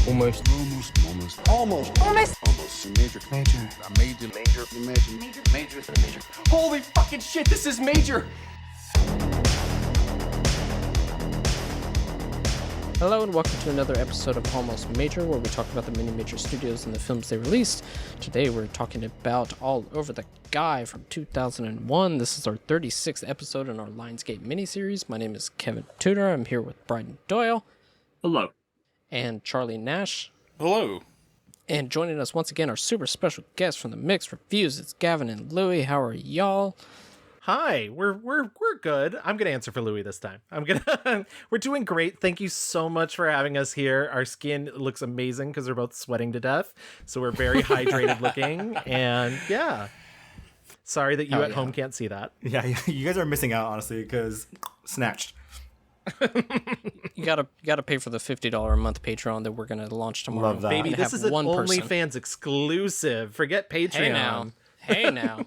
Almost. Major. Holy fucking shit, this is major! Hello and welcome to another episode of Almost Major, where we talk about the many major studios and the films they released. Today we're talking about All Over the Guy from 2001. This is our 36th episode in our Lionsgate miniseries. My name is Kevin Tudor. I'm here with Bryden Doyle. Hello. And Charlie Nash. Hello. And joining us once again, our super special guest from the Mixed Reviews. It's Gavin and Louie. How are y'all? Hi, we're good. I'm gonna answer for Louie this time. We're doing great. Thank you so much for having us here. Our skin looks amazing because we're both sweating to death, so we're very hydrated looking. And yeah, sorry that you at home can't see that. Yeah, you guys are missing out honestly because snatched. You gotta pay for the $50 a month Patreon that we're gonna launch tomorrow. Love that. Baby, this is an OnlyFans exclusive. Forget Patreon. Hey now.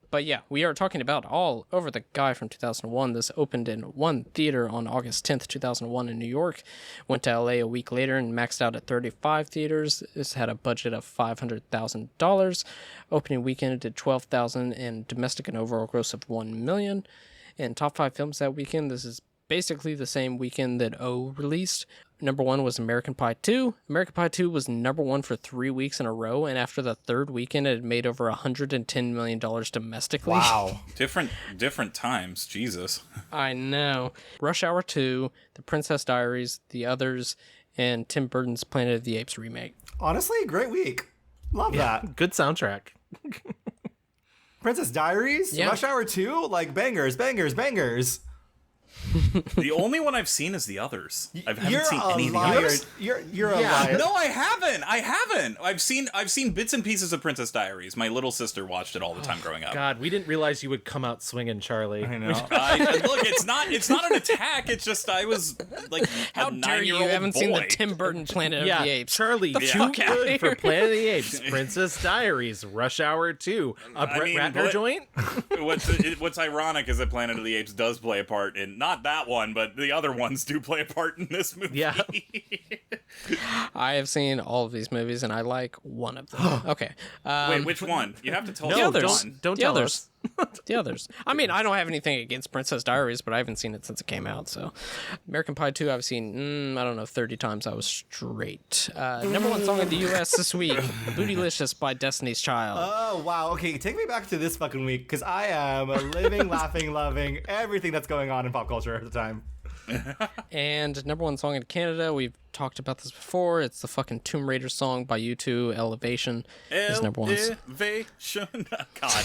But yeah, we are talking about All Over the Guy from 2001. This opened in one theater on August 10th, 2001 in New York. Went to LA a week later and maxed out at 35 theaters. This had a budget of $500,000. Opening weekend it did $12,000 and domestic and overall gross of $1 million. And top 5 films that weekend, this is basically the same weekend that O released. Number 1 was American Pie 2. American Pie 2 was number 1 for 3 weeks in a row, and after the third weekend, it had made over $110 million domestically. Wow. Different times. Jesus. I know. Rush Hour 2, The Princess Diaries, The Others, and Tim Burton's Planet of the Apes remake. Honestly, great week. Love that. Good soundtrack. Princess Diaries, Yeah. Rush Hour 2, like bangers. The only one I've seen is The Others. I haven't seen any of the liar. others. You're a liar. No, I haven't. I've seen bits and pieces of Princess Diaries. My little sister watched it all the time growing up. God, we didn't realize you would come out swinging, Charlie. I know. Look, it's not an attack. It's just I was like How a dare you? 9-year-old Haven't boy. seen the Tim Burton Planet of the Apes. Charlie, too fuck outta good for here. Planet of the Apes, Princess Diaries, Rush Hour 2, a Brett Ratner but- joint? What's ironic is that Planet of the Apes does play a part in not that one, but the other ones do play a part in this movie. Yeah. I have seen all of these movies, and I like one of them. Okay. Wait, which one? You have to tell No, us which others. one. don't The tell others. us. The Others. I mean, I don't have anything against Princess Diaries, but I haven't seen it since it came out. So, American Pie 2, I've seen, I don't know, 30 times. I was straight. Number 1 song in the U.S. this week, Bootylicious by Destiny's Child. Oh, wow. Okay, take me back to this fucking week because I am living, laughing, loving everything that's going on in pop culture at the time. And number 1 song in Canada, we've talked about this before. It's the fucking Tomb Raider song by U2, Elevation. Is number 1. Elevation. God.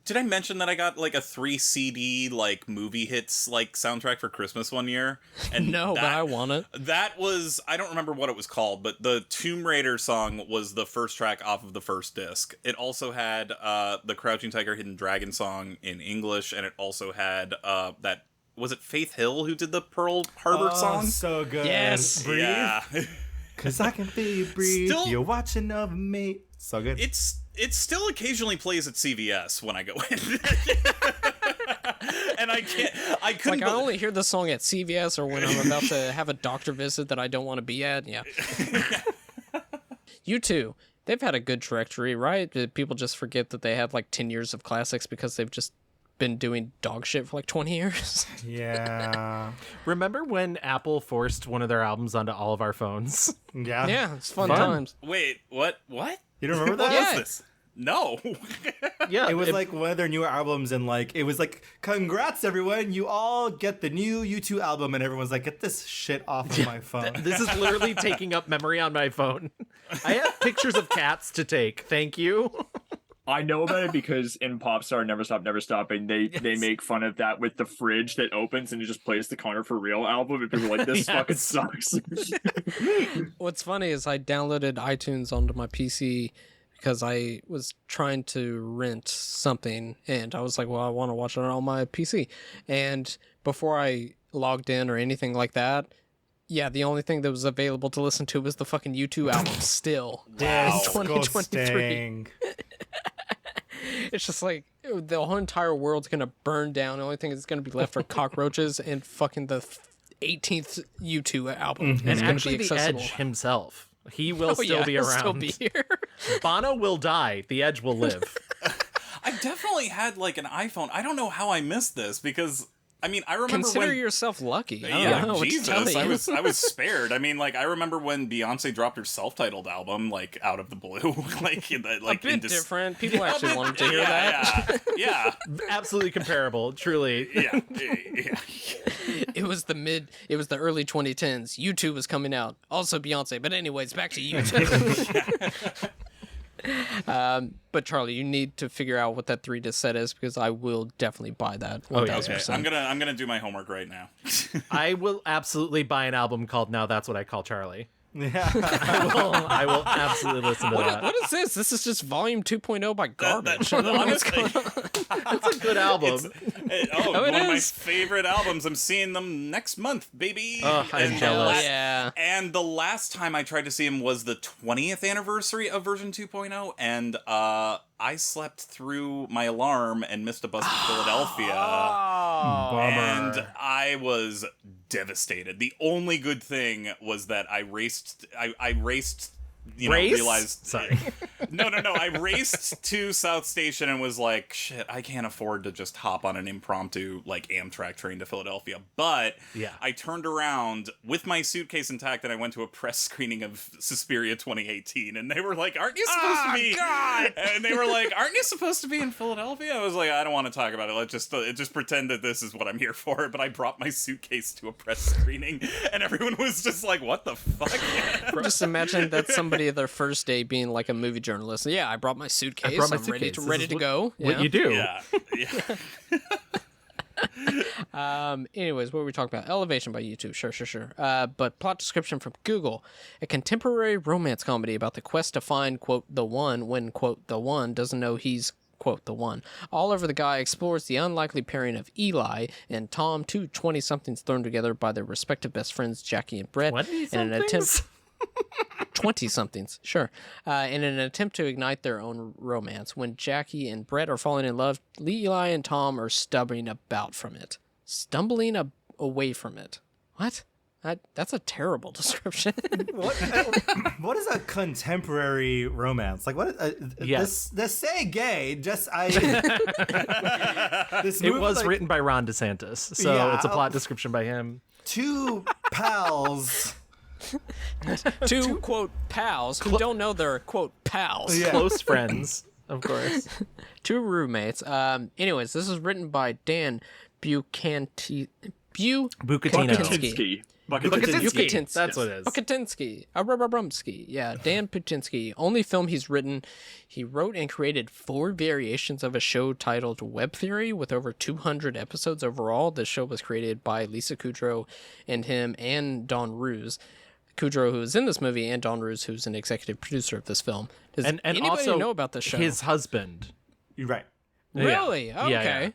Did I mention that I got like a 3 CD like movie hits like soundtrack for Christmas one year? And No, but I want it. That was, I don't remember what it was called, but the Tomb Raider song was the first track off of the first disc. It also had the Crouching Tiger, Hidden Dragon song in English, and it also had that, was it Faith Hill who did the Pearl Harbor song? So good. Yes. Breathe. Yeah. Because I can feel you breathe. Still- You're watching over me. So good. It still occasionally plays at CVS when I go in. And I couldn't. Like, I only hear the song at CVS or when I'm about to have a doctor visit that I don't want to be at. Yeah. U2, they've had a good trajectory, right? People just forget that they had like 10 years of classics because they've just been doing dog shit for like 20 years. Yeah. Remember when Apple forced one of their albums onto all of our phones? Yeah. Yeah, it's fun times. Wait, what? You don't remember What that? was Yeah. this? No. Yeah. It was like one of their newer albums, and like it was like, congrats everyone, you all get the new U2 album, and everyone's like, get this shit off of my phone. This is literally taking up memory on my phone. I have pictures of cats to take. Thank you. I know about it because in Popstar Never Stop Never Stopping, they make fun of that with the fridge that opens and it just plays the Connor for Real album, and people are like, this fucking sucks. What's funny is I downloaded iTunes onto my PC because I was trying to rent something, and I was like, well, I want to watch it on my PC. And before I logged in or anything like that, yeah, the only thing that was available to listen to was the fucking U2 album still. Wow. In 2023. It's just like the whole entire world's gonna burn down. The only thing that's gonna be left are cockroaches and fucking the 18th U2 album. And It's gonna actually, be the accessible. Edge himself, he will Oh, still yeah, be he'll around. still be here. Bono will die. The Edge will live. I definitely had like an iPhone. I don't know how I missed this because I mean I remember Consider when yourself lucky. I don't yeah, know what to Jesus, tell you. I was spared. I mean, like I remember when Beyonce dropped her self-titled album, like out of the blue, like a bit different. People actually wanted to hear that. Yeah, Absolutely comparable. Truly. yeah. It was the early 2010s. U2 was coming out. Also Beyonce. But anyways, back to U2. But Charlie, you need to figure out what that 3-disc set is because I will definitely buy that. 1000%. Okay, I'm gonna do my homework right now. I will absolutely buy an album called Now That's What I Call Charlie. Yeah. I will absolutely listen to that. What is this? This is just Volume 2.0 by Garbage. Honestly, It's a good album. one of my is. favorite albums. I'm seeing them next month, baby. Oh, I'm And jealous. Yeah. And the last time I tried to see him was the 20th anniversary of version 2.0, and I slept through my alarm and missed a bus to Philadelphia. And I was devastated. The only good thing was that I raced, realized... Sorry. No. I raced to South Station and was like, shit, I can't afford to just hop on an impromptu, like, Amtrak train to Philadelphia. But Yeah. I turned around with my suitcase intact and I went to a press screening of Suspiria 2018. And they were like, aren't you supposed to be... God! And they were like, aren't you supposed to be in Philadelphia? I was like, I don't want to talk about it. Let's just pretend that this is what I'm here for. But I brought my suitcase to a press screening and everyone was just like, what the fuck? Just imagine that somebody their first day being like a movie journalist. Yeah, I brought my suitcase. brought my I'm ready suitcase. to This ready is to what- go. What Yeah. you do. Yeah. Anyways, what were we talking about? Elevation by U2. Sure. But plot description from Google: a contemporary romance comedy about the quest to find quote the one when quote the one doesn't know he's quote the one. Oliver the Guy explores the unlikely pairing of Eli and Tom, two 20-somethings thrown together by their respective best friends Jackie and Brett, in an attempt 20-somethings, sure. In an attempt to ignite their own romance. When Jackie and Brett are falling in love, Eli and Tom are stumbling away from it. What? That's a terrible description. What is a contemporary romance? Like what? Yes. This say gay. This It movie, was like, written by Ron DeSantis, so Yeah. it's a plot description by him. two pals. Two quote pals who don't know they're quote pals. Yeah. Close friends, of course. Two roommates. Anyways, this is written by Dan Bucatinsky. Bucatino. Bucatinsky. That's what it is. Bucatinsky. Abrabramsky. Yeah, Dan Putinsky. Only film he's written. He wrote and created 4 variations of a show titled Web Theory with over 200 episodes overall. The show was created by Lisa Kudrow and him and Don Roos. Kudrow, who is in this movie, and Don Roos, who's an executive producer of this film. Does And anybody also know about this show? his husband. You're right. Really? Yeah. Okay. Yeah.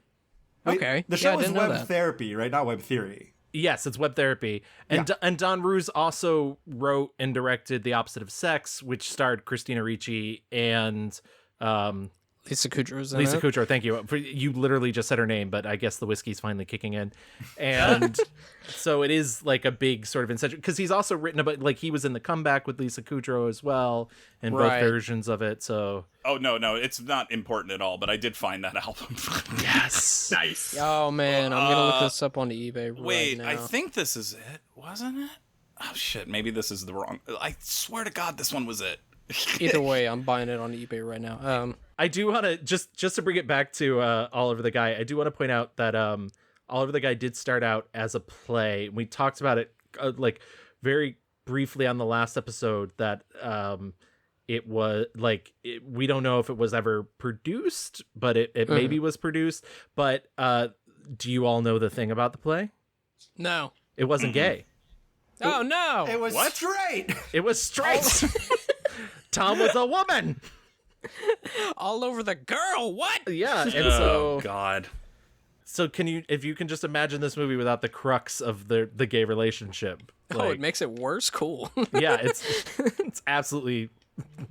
Wait, Okay. The show I is didn't know web that. therapy, right? Not web theory. Yes, it's web therapy. And and Don Roos also wrote and directed The Opposite of Sex, which starred Christina Ricci and Lisa Kudrow's in Lisa it. Kudrow. Thank you. You literally just said her name, but I guess the whiskey's finally kicking in. And so it is like a big sort of incentive because he's also written about, like, he was in The Comeback with Lisa Kudrow as well, in Right. both versions of it. So Oh no, it's not important at all. But I did find that album. yes, Nice. Oh man, I'm gonna look this up on eBay right Wait, now. I think this is it, wasn't it? Oh shit, maybe this is the wrong. I swear to God, this one was it. Either way, I'm buying it on eBay right now. I do want to just to bring it back to Oliver the Guy. I do want to point out that Oliver the Guy did start out as a play. We talked about it like very briefly on the last episode that it was like we don't know if it was ever produced, but it maybe was produced. But do you all know the thing about the play? No. It wasn't gay. Oh no. It was straight. It was straight. Tom was a woman. All over the girl. What? Yeah, and Oh God. so can you, if you can just imagine this movie without the crux of the gay relationship? Oh, Like, it makes it worse. Cool. yeah, it's absolutely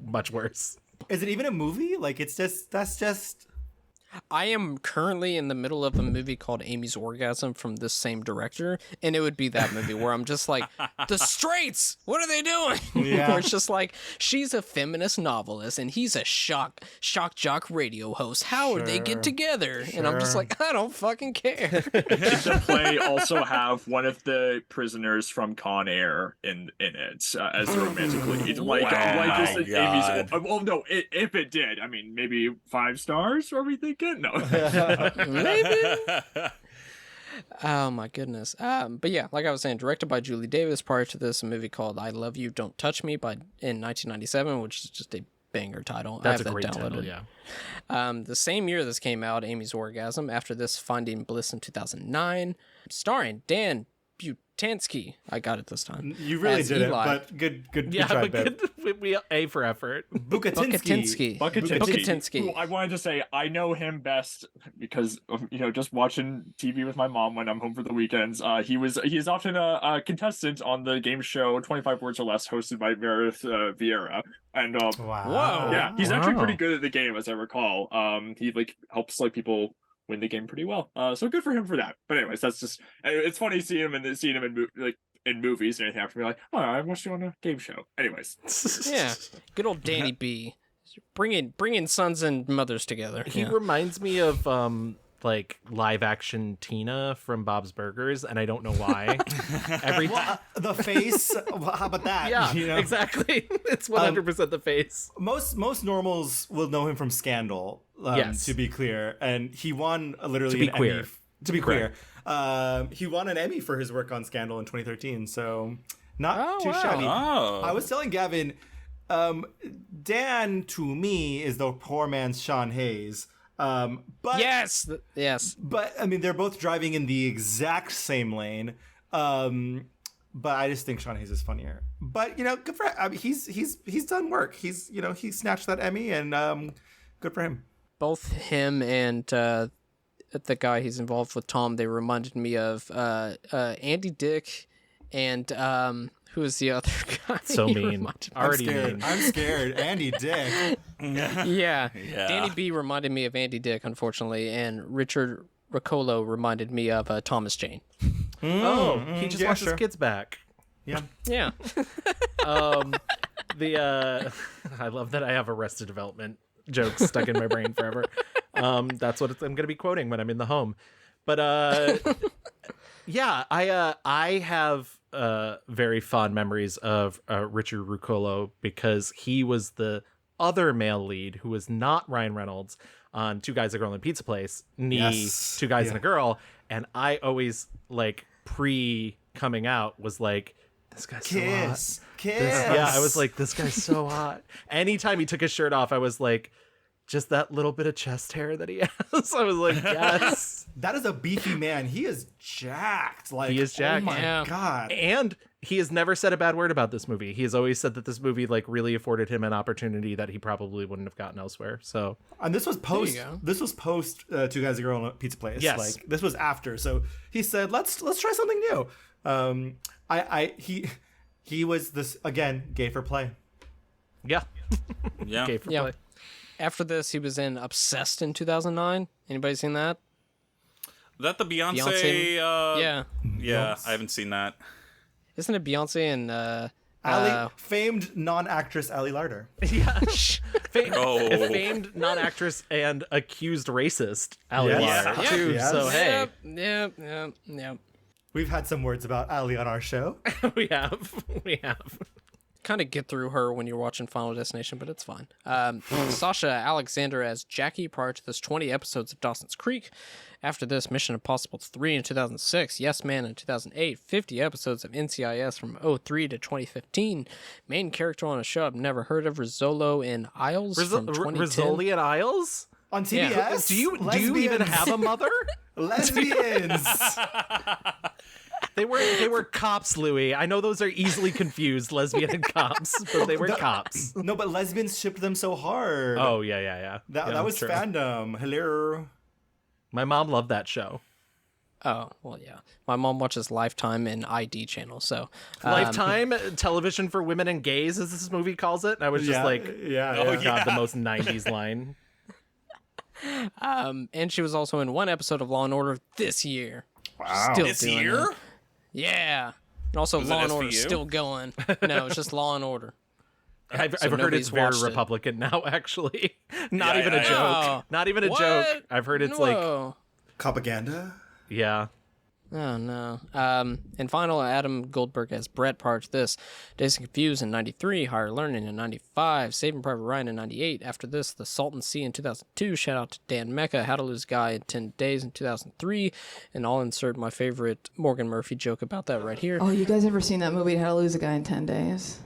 much worse. Is it even a movie? Like that's just. I am currently in the middle of a movie called Amy's Orgasm from this same director, and it would be that movie where I'm just like, the straights, what are they doing? Yeah. Where it's just like, she's a feminist novelist, and he's a shock jock radio host. How would they get together? And I'm just Sure. like, I don't fucking care. Did the play also have one of the prisoners from Con Air in it as the romantic lead? Like my is it God. Amy's? Well, no. If it did, I mean, maybe 5 stars. Are we thinking? No. Maybe. Oh my goodness. But yeah, like I was saying, directed by Julie Davis. Prior to this, a movie called "I Love You, Don't Touch Me" in 1997, which is just a banger title. That's I have a great that downloaded. title, yeah. The same year this came out, Amy's Orgasm. After this, Finding Bliss in 2009, starring Dan Butansky. I got it this time. You really as did Eli. it, but good Yeah, try, but babe. we A for effort. Bukatinsky. Bukatinsky. I wanted to say I know him best because of, just watching TV with my mom when I'm home for the weekends. He is often a contestant on the game show 25 Words or Less, hosted by Meredith Vieira. And Wow. Whoa. yeah, he's actually Wow. pretty good at the game, as I recall. He helps people win the game pretty well. So good for him for that. But anyways, that's just it's funny seeing him in movies and anything after me like, oh, I watched you on a game show. Anyways, Yeah, good old Danny B. Bringing sons and mothers together. He Yeah. reminds me of like live action Tina from Bob's Burgers, and I don't know why. Every The face. How about that? yeah, You know? exactly. It's 100% the face. Most normals will know him from Scandal. Yes. To be clear, and he won literally To be an queer. Emmy. To be queer, he won an Emmy for his work on Scandal in 2013. So not too wow. shabby. Oh. I was telling Gavin, Dan to me is the poor man's Sean Hayes. But Yes. but I mean, they're both driving in the exact same lane. But I just think Sean Hayes is funnier. But good for I mean, he's done work. He snatched that Emmy, and good for him. Both him and the guy he's involved with, Tom, they reminded me of Andy Dick and who was the other guy? So He mean. reminded me- Already mean. I'm scared. Andy Dick. Yeah. Yeah. Danny B reminded me of Andy Dick, unfortunately, and Richard Riccolo reminded me of Thomas Jane. Oh, he just yeah, wants sure. his kids back. Yeah. Yeah. I love that I have Arrested Development jokes stuck in my brain forever. That's what I'm going to be quoting when I'm in the home. But yeah, I have very fond memories of Richard Ruccolo because he was the other male lead who was not Ryan Reynolds on Two Guys, a Girl, and a Pizza Place, Yes. Two Guys Yeah. and a Girl, and I always pre coming out was like, this guy's so hot. Kiss. Yeah, I was like, this guy's so hot. Anytime he took his shirt off, I was like, just that little bit of chest hair that he has. I was like, yes. That is a beefy man. He is jacked. Like, He is jacked. Oh my Yeah. god. And he has never said a bad word about this movie. He has always said that this movie really afforded him an opportunity that he probably wouldn't have gotten elsewhere. So And this was post. go. This was post Two Guys, a Girl, and a Pizza Place. Yes. Like this was after. So he said, "Let's try something new." He was this again, gay for play. yeah, Yeah. okay for Yeah. play. After this, he was in Obsessed in 2009. Anybody seen that? That the Beyonce? Beyonce- Yeah. Yeah, I haven't seen that. Isn't it Beyonce and Famed non-actress Ali Larder. Yeah, famed, Oh. famed non-actress and accused racist Ali Yes. Larter, Yeah. too. Yes. So hey, Yep. We've had some words about Ali on our show. we have. Kind of get through her when you're watching Final Destination, but it's fine. Sasha Alexander as Jackie prior to this 20 episodes of Dawson's Creek. After this, Mission Impossible 3 in 2006, Yes Man in 2008, 50 episodes of NCIS from 03 to 2015. Main character on a show I've never heard of, Rizzolo in Isles from 2010. Rizzoli and Isles? On TBS? Do you even have a mother? Lesbians. They were cops, Louis. I know those are easily confused, lesbian and cops, but they were cops. No, but lesbians shipped them so hard. Oh yeah. That was true. fandom. Hello. My mom loved that show. Oh, well, yeah. My mom watches Lifetime and ID channel, so... Lifetime television for women and gays, as this movie calls it. And I was just like, yeah. oh yeah. god, the most '90s line. And she was also in one episode of Law and Order this year. Wow. Still This doing year? it. Yeah. And also Was it Law and Order SVU? still going. No, it's just Law and Order. I've So heard nobody's it's very watched it. Republican now, actually. Not Yeah, even yeah, a yeah. joke. Oh, Not even a what? joke. I've heard it's like, Whoa. Propaganda? yeah. Oh no. And final, Adam Goldberg as Brett prior to this. Dazed and Confused in 93, Higher Learning in 95, Saving Private Ryan in 98. After this, The Salton Sea in 2002. Shout out to Dan Mecca, How to Lose a Guy in 10 Days in 2003. And I'll insert my favorite Morgan Murphy joke about that right here. Oh, you guys ever seen that movie, How to Lose a Guy in 10 Days?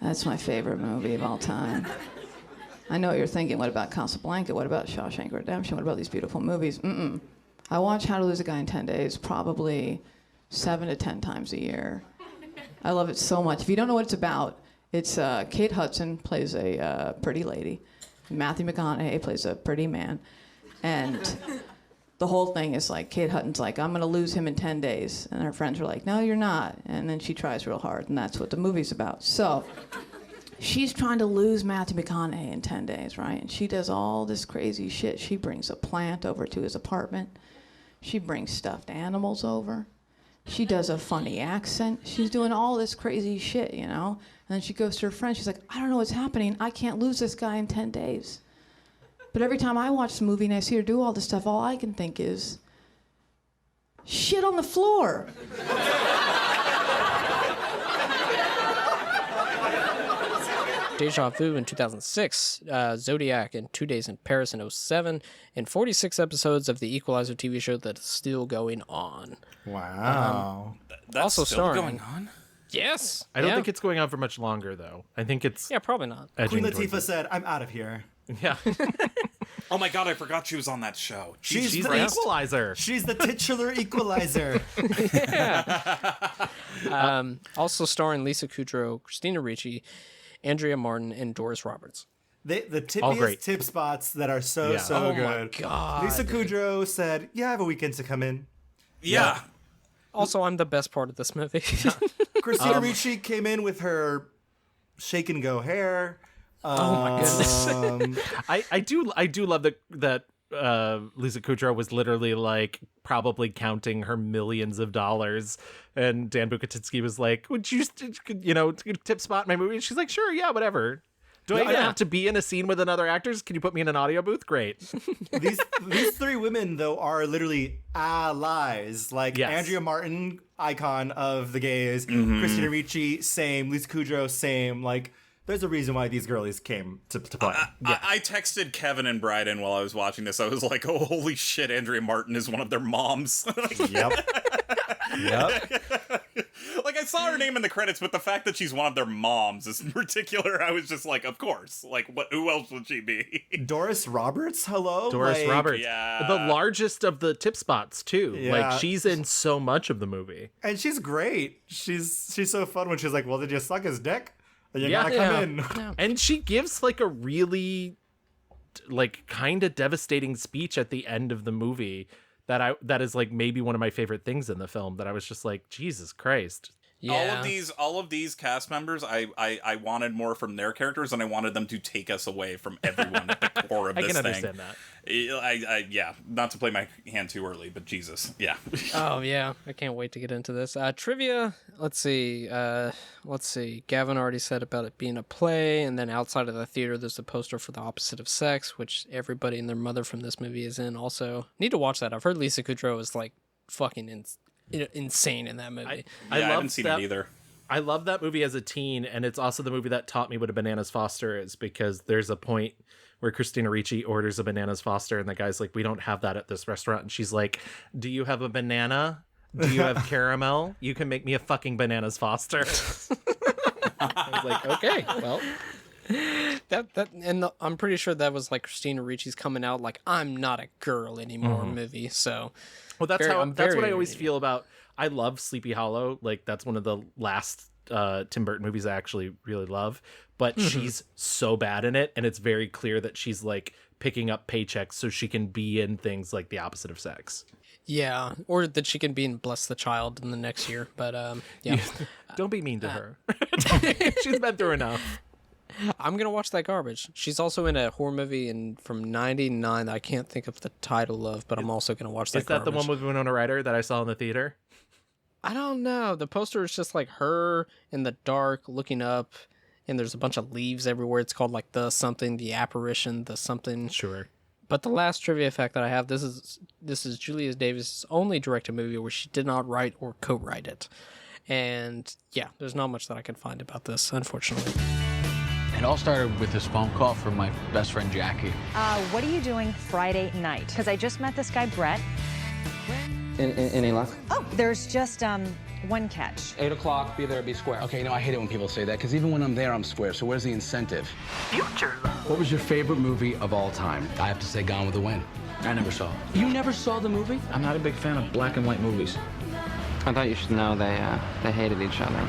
That's my favorite movie of all time. I know what you're thinking. What about Casablanca? What about Shawshank Redemption? What about these beautiful movies? Mm-mm. I watch How to Lose a Guy in 10 Days probably 7 to 10 times a year. I love it so much. If you don't know what it's about, it's Kate Hudson plays a pretty lady. Matthew McConaughey plays a pretty man. And the whole thing is like, Kate Hudson's like, I'm going to lose him in 10 days. And her friends are like, no, you're not. And then she tries real hard, and that's what the movie's about. So she's trying to lose Matthew McConaughey in 10 days, right? And she does all this crazy shit. She brings a plant over to his apartment. She brings stuffed animals over. She does a funny accent. She's doing all this crazy shit, you know? And then she goes to her friend. She's like, I don't know what's happening. I can't lose this guy in 10 days. But every time I watch the movie and I see her do all this stuff, all I can think is, shit on the floor. Deja Vu in 2006, Zodiac in 2 Days in Paris in 07, and 46 episodes of the Equalizer TV show that is still going on. Wow. That's Also still starring- going on? Yes. I don't yeah. think it's going on for much longer, though. I think it's Yeah, probably not. edging Queen towards Latifah it. said, I'm out of here. Yeah. Oh my god, I forgot she was on that show. She's She's the the equalizer. She's the titular equalizer. Also starring Lisa Kudrow, Christina Ricci, Andrea Martin, and Doris Roberts. The All great. tippiest tip spots that are so Yeah. so Oh good. my god. Lisa Kudrow said, "Yeah, I have a weekend to come in." Yeah. Also, I'm the best part of this movie. Christina Ricci came in with her shake and go hair. Oh my goodness. I do love that Lisa Kudrow was literally like probably counting her millions of dollars, and Dan Bucatinsky was like, "Would you tip spot my movie?" And she's like, "Sure, yeah, whatever." Do I even have to be in a scene with another actors? Can you put me in an audio booth? Great. These three women though are literally allies. Like Yes. Andrea Martin, icon of the gays. Christina Ricci, same. Lisa Kudrow, same. Like, there's a reason why these girlies came to play. I texted Kevin and Bryden while I was watching this. I was like, oh, holy shit, Andrea Martin is one of their moms. Yep. Yep. Like, I saw her name in the credits, but the fact that she's one of their moms is particular. I was just like, of course. Like, who else would she be? Doris Roberts, hello. Doris Like, Roberts, yeah. the largest of the tip spots too. Yeah. Like she's in so much of the movie. and she's great. She's so fun when she's like, "Well, did you suck his dick? Then you Yeah. gotta come in." And she gives like a really like kind of devastating speech at the end of the movie that is like maybe one of my favorite things in the film, that I was just like, Jesus Christ. Yeah. All of these cast members, I wanted more from their characters, and I wanted them to take us away from everyone at the core of I this can thing. understand that. Yeah, not to play my hand too early, but Jesus, yeah. Oh yeah, I can't wait to get into this. Trivia. Let's see. Gavin already said about it being a play, and then outside of the theater, there's a poster for The Opposite of Sex, which everybody and their mother from this movie is in. Also, need to watch that. I've heard Lisa Kudrow is like fucking insane in that movie. I loved haven't seen that- it either. I love that movie as a teen, and it's also the movie that taught me what a bananas foster is, because there's a point where Christina Ricci orders a bananas foster, and the guy's like, "We don't have that at this restaurant," and she's like, "Do you have a banana? Do you have caramel? You can make me a fucking bananas foster." I was like, okay, well, I'm pretty sure that was like Christina Ricci's coming out like I'm not a girl anymore movie. So that's I'm that's what very I always feel about. I love Sleepy Hollow. Like, that's one of the last Tim Burton movies I actually really love. But she's so bad in it, and it's very clear that she's like picking up paychecks so she can be in things like The Opposite of Sex. yeah, or that she can be in Bless the Child in the next year. But yeah. Don't be mean to her. She's been through enough. I'm gonna watch that garbage. She's also in a horror movie from '99 that I can't think of the title of, but I'm also gonna watch that. Is that the one with Winona Ryder that I saw in the theater? I don't know. The poster is just like her in the dark looking up, and there's a bunch of leaves everywhere. It's called like the something, the apparition, the something. Sure. But the last trivia fact that I have, this is Julia Davis' only directed movie where she did not write or co-write it. And yeah, there's not much that I can find about this, unfortunately. It all started with this phone call from my best friend Jackie. What are you doing Friday night? Because I just met this guy, Brett. Any luck? Oh, there's just one catch. 8 o'clock, be there, be square. Okay, I hate it when people say that, because even when I'm there, I'm square, so where's the incentive? Future love. What was your favorite movie of all time? I have to say Gone with the Wind. I never saw it. You never saw the movie? I'm not a big fan of black and white movies. I thought you should know they hated each other.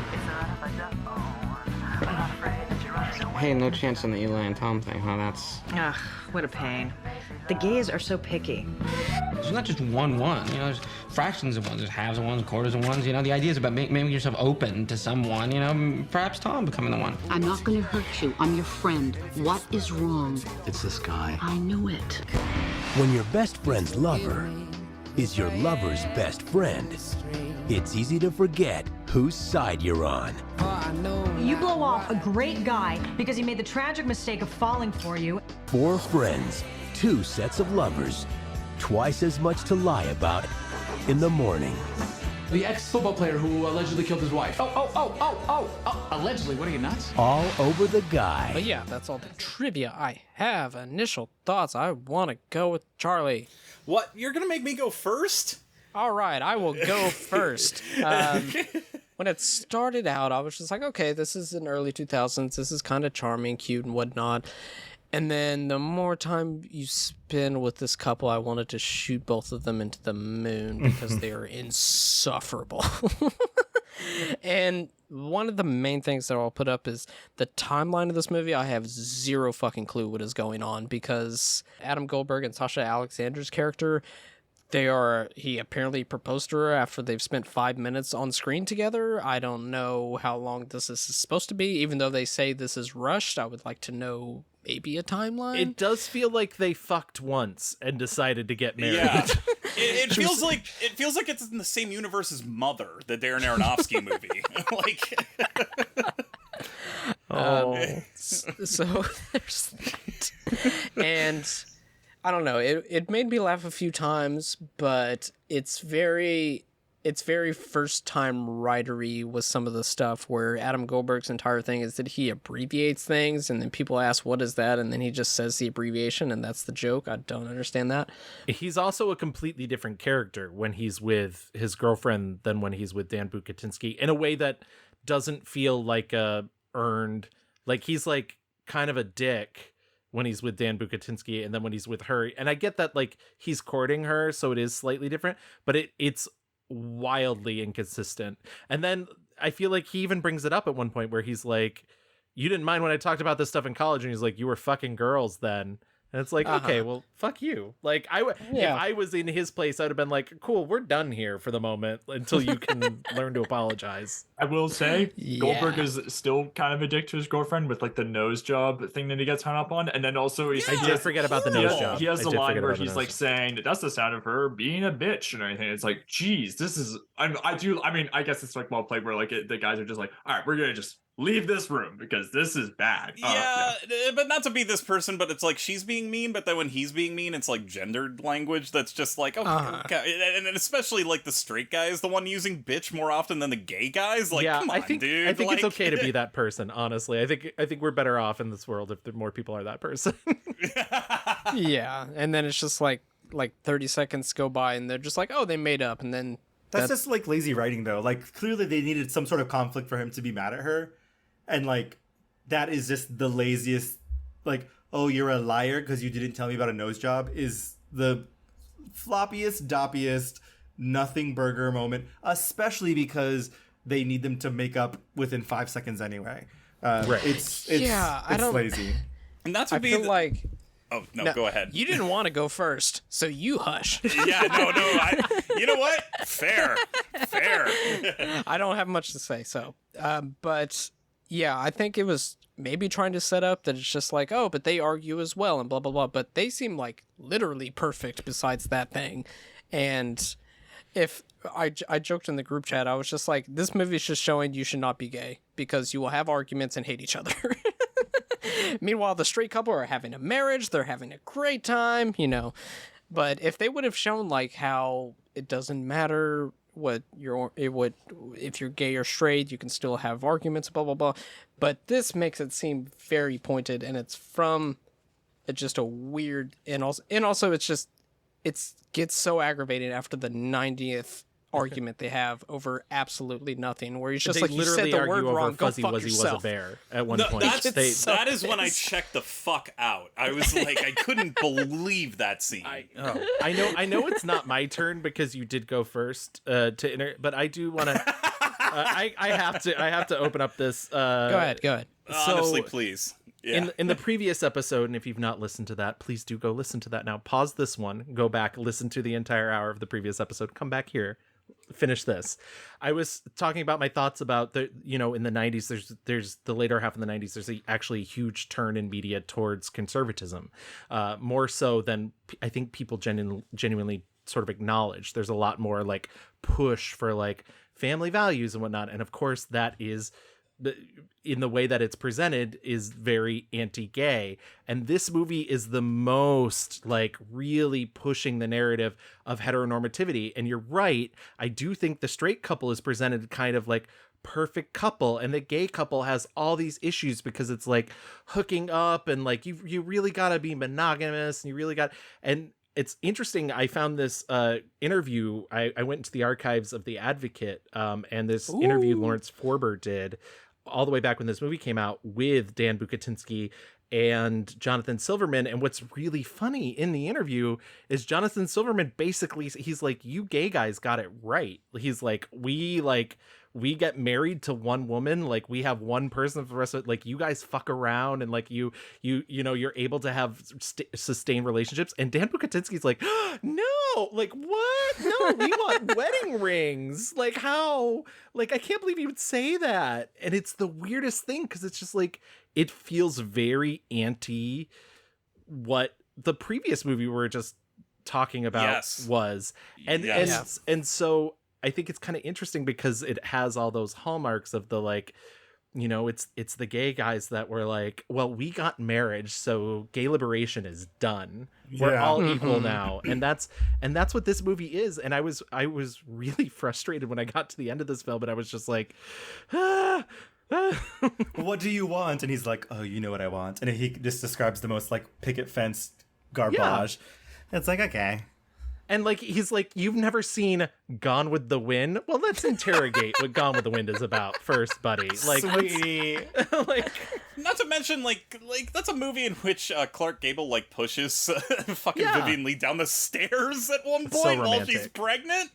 Hey, no chance on the Eli and Tom thing, huh? That's... Ugh, what a pain. The gays are so picky. There's not just one, there's fractions of ones, there's halves of ones, quarters of ones, the idea is about making yourself open to someone, perhaps Tom becoming the one. I'm not gonna hurt you, I'm your friend. What is wrong? It's this guy. I knew it. When your best friend's lover is your lover's best friend, it's easy to forget whose side you're on. You blow off a great guy because he made the tragic mistake of falling for you. 4 friends, 2 sets of lovers, twice as much to lie about in the morning. The ex-football player who allegedly killed his wife. Oh, allegedly, what are you, nuts? All over the guy. But yeah, that's all the trivia I have. Initial thoughts, I want to go with Charlie. What? You're gonna make me go first? All right, I will go first. When it started out, I was just like, okay, this is in early 2000s. This is kind of charming, cute, and whatnot. And then the more time you spend with this couple, I wanted to shoot both of them into the moon because they are insufferable. And one of the main things that I'll put up is the timeline of this movie. I have zero fucking clue what is going on because Adam Goldberg and Sasha Alexander's character, he apparently proposed to her after they've spent 5 minutes on screen together. I don't know how long this is supposed to be, even though they say this is rushed. I would like to know maybe a timeline. It does feel like they fucked once and decided to get married. Yeah. It feels like it's in the same universe as Mother, the Darren Aronofsky movie. So there's that. And I don't know. It made me laugh a few times, but it's very first time writery with some of the stuff where Adam Goldberg's entire thing is that he abbreviates things and then people ask what is that and then he just says the abbreviation and that's the joke. I don't understand that. He's also a completely different character when he's with his girlfriend than when he's with Dan Bucatinsky in a way that doesn't feel like earned. Like he's like kind of a dick when he's with Dan Bucatinsky and then when he's with her. And I get that like he's courting her, so it is slightly different, but it's wildly inconsistent. And then I feel like he even brings it up at one point where he's like, you didn't mind when I talked about this stuff in college, and he's like, you were fucking girls then. And it's like, okay, well, fuck you. Like, if I was in his place, I'd have been like, cool, we're done here for the moment until you can learn to apologize. I will say, Goldberg is still kind of a dick to his girlfriend with like the nose job thing that he gets hung up on, and then also I did forget about the nose job. He has a line where he's like saying that's the sound of her being a bitch and everything. It's like, geez, this is. I guess it's like well played where like the guys are just like, all right, we're gonna just leave this room because this is bad. But not to be this person, but it's like she's being mean, but then when he's being mean, it's like gendered language that's just like, okay. And especially like the straight guy is the one using bitch more often than the gay guys. Like, come on, dude. I think it's okay to be that person, honestly. I think we're better off in this world if more people are that person. Yeah, and then it's just like 30 seconds go by and they're just like, oh, they made up, and then that's just like lazy writing though. Like clearly they needed some sort of conflict for him to be mad at her. And, like, that is just the laziest, like, oh, you're a liar because you didn't tell me about a nose job is the floppiest, doppiest, nothing burger moment, especially because they need them to make up within 5 seconds anyway. Right. It's lazy. And that's what I feel like... Oh, no, go ahead. You didn't want to go first, so you hush. Yeah, no. You know what? Fair. I don't have much to say, so. But Yeah, I think it was maybe trying to set up that it's just like, oh, but they argue as well and blah, blah, blah. But they seem like literally perfect besides that thing. And if I joked in the group chat, I was just like, this movie is just showing you should not be gay because you will have arguments and hate each other. Meanwhile, the straight couple are having a marriage. They're having a great time, you know. But if they would have shown like how it doesn't matter if you're gay or straight, you can still have arguments, blah, blah, blah. But this makes it seem very pointed, and it's from just a weird, and also it's just, it gets so aggravating after the 90th argument they have over absolutely nothing, where he's just like, you said the word wrong, go fuck yourself. Was a bear at one point. That is when I checked the fuck out. I was like, I couldn't believe that scene. I know it's not my turn because you did go first but I do want to. I have to open up this. Go ahead. Honestly, please. Yeah. In the previous episode, and if you've not listened to that, please do go listen to that now. Pause this one, go back, listen to the entire hour of the previous episode, come back here, finish this. I was talking about my thoughts about in the 90s, there's the later half of the 90s, there's actually a huge turn in media towards conservatism, more so than I think people genuinely sort of acknowledge. There's a lot more like push for like family values and whatnot, and of course that is in the way that it's presented is very anti-gay, and this movie is the most like really pushing the narrative of heteronormativity. And you're right, I do think the straight couple is presented kind of like perfect couple, and the gay couple has all these issues because it's like hooking up and like you really gotta be monogamous, and you really got. And it's interesting, I found this interview, I went into the archives of The Advocate, and this interview Lawrence Forber did all the way back when this movie came out with Dan Bucatinsky and Jonathan Silverman. And what's really funny in the interview is Jonathan Silverman basically, he's like, you gay guys got it right. He's like, we get married to one woman, like we have one person for the rest of it, like you guys fuck around and like you know you're able to have sustained relationships. And Dan Bucatinsky's like, no, like what? No, we want wedding rings. Like how? Like I can't believe you would say that. And it's the weirdest thing because it's just like it feels very anti what the previous movie we were just talking about was. And so I think it's kind of interesting because it has all those hallmarks of the like, you know, it's the gay guys that were like, well, we got marriage, so gay liberation is done. We're all equal now. And that's what this movie is. And I was really frustrated when I got to the end of this film, but I was just like, what do you want? And he's like, oh, you know what I want. And he just describes the most like picket fence garbage. Yeah. It's like, okay. And like he's like, you've never seen Gone with the Wind? Well, let's interrogate what Gone with the Wind is about first, buddy. Like, sweetie. Like, not to mention, like that's a movie in which Clark Gable like pushes fucking Vivian Lee down the stairs at one point while she's pregnant.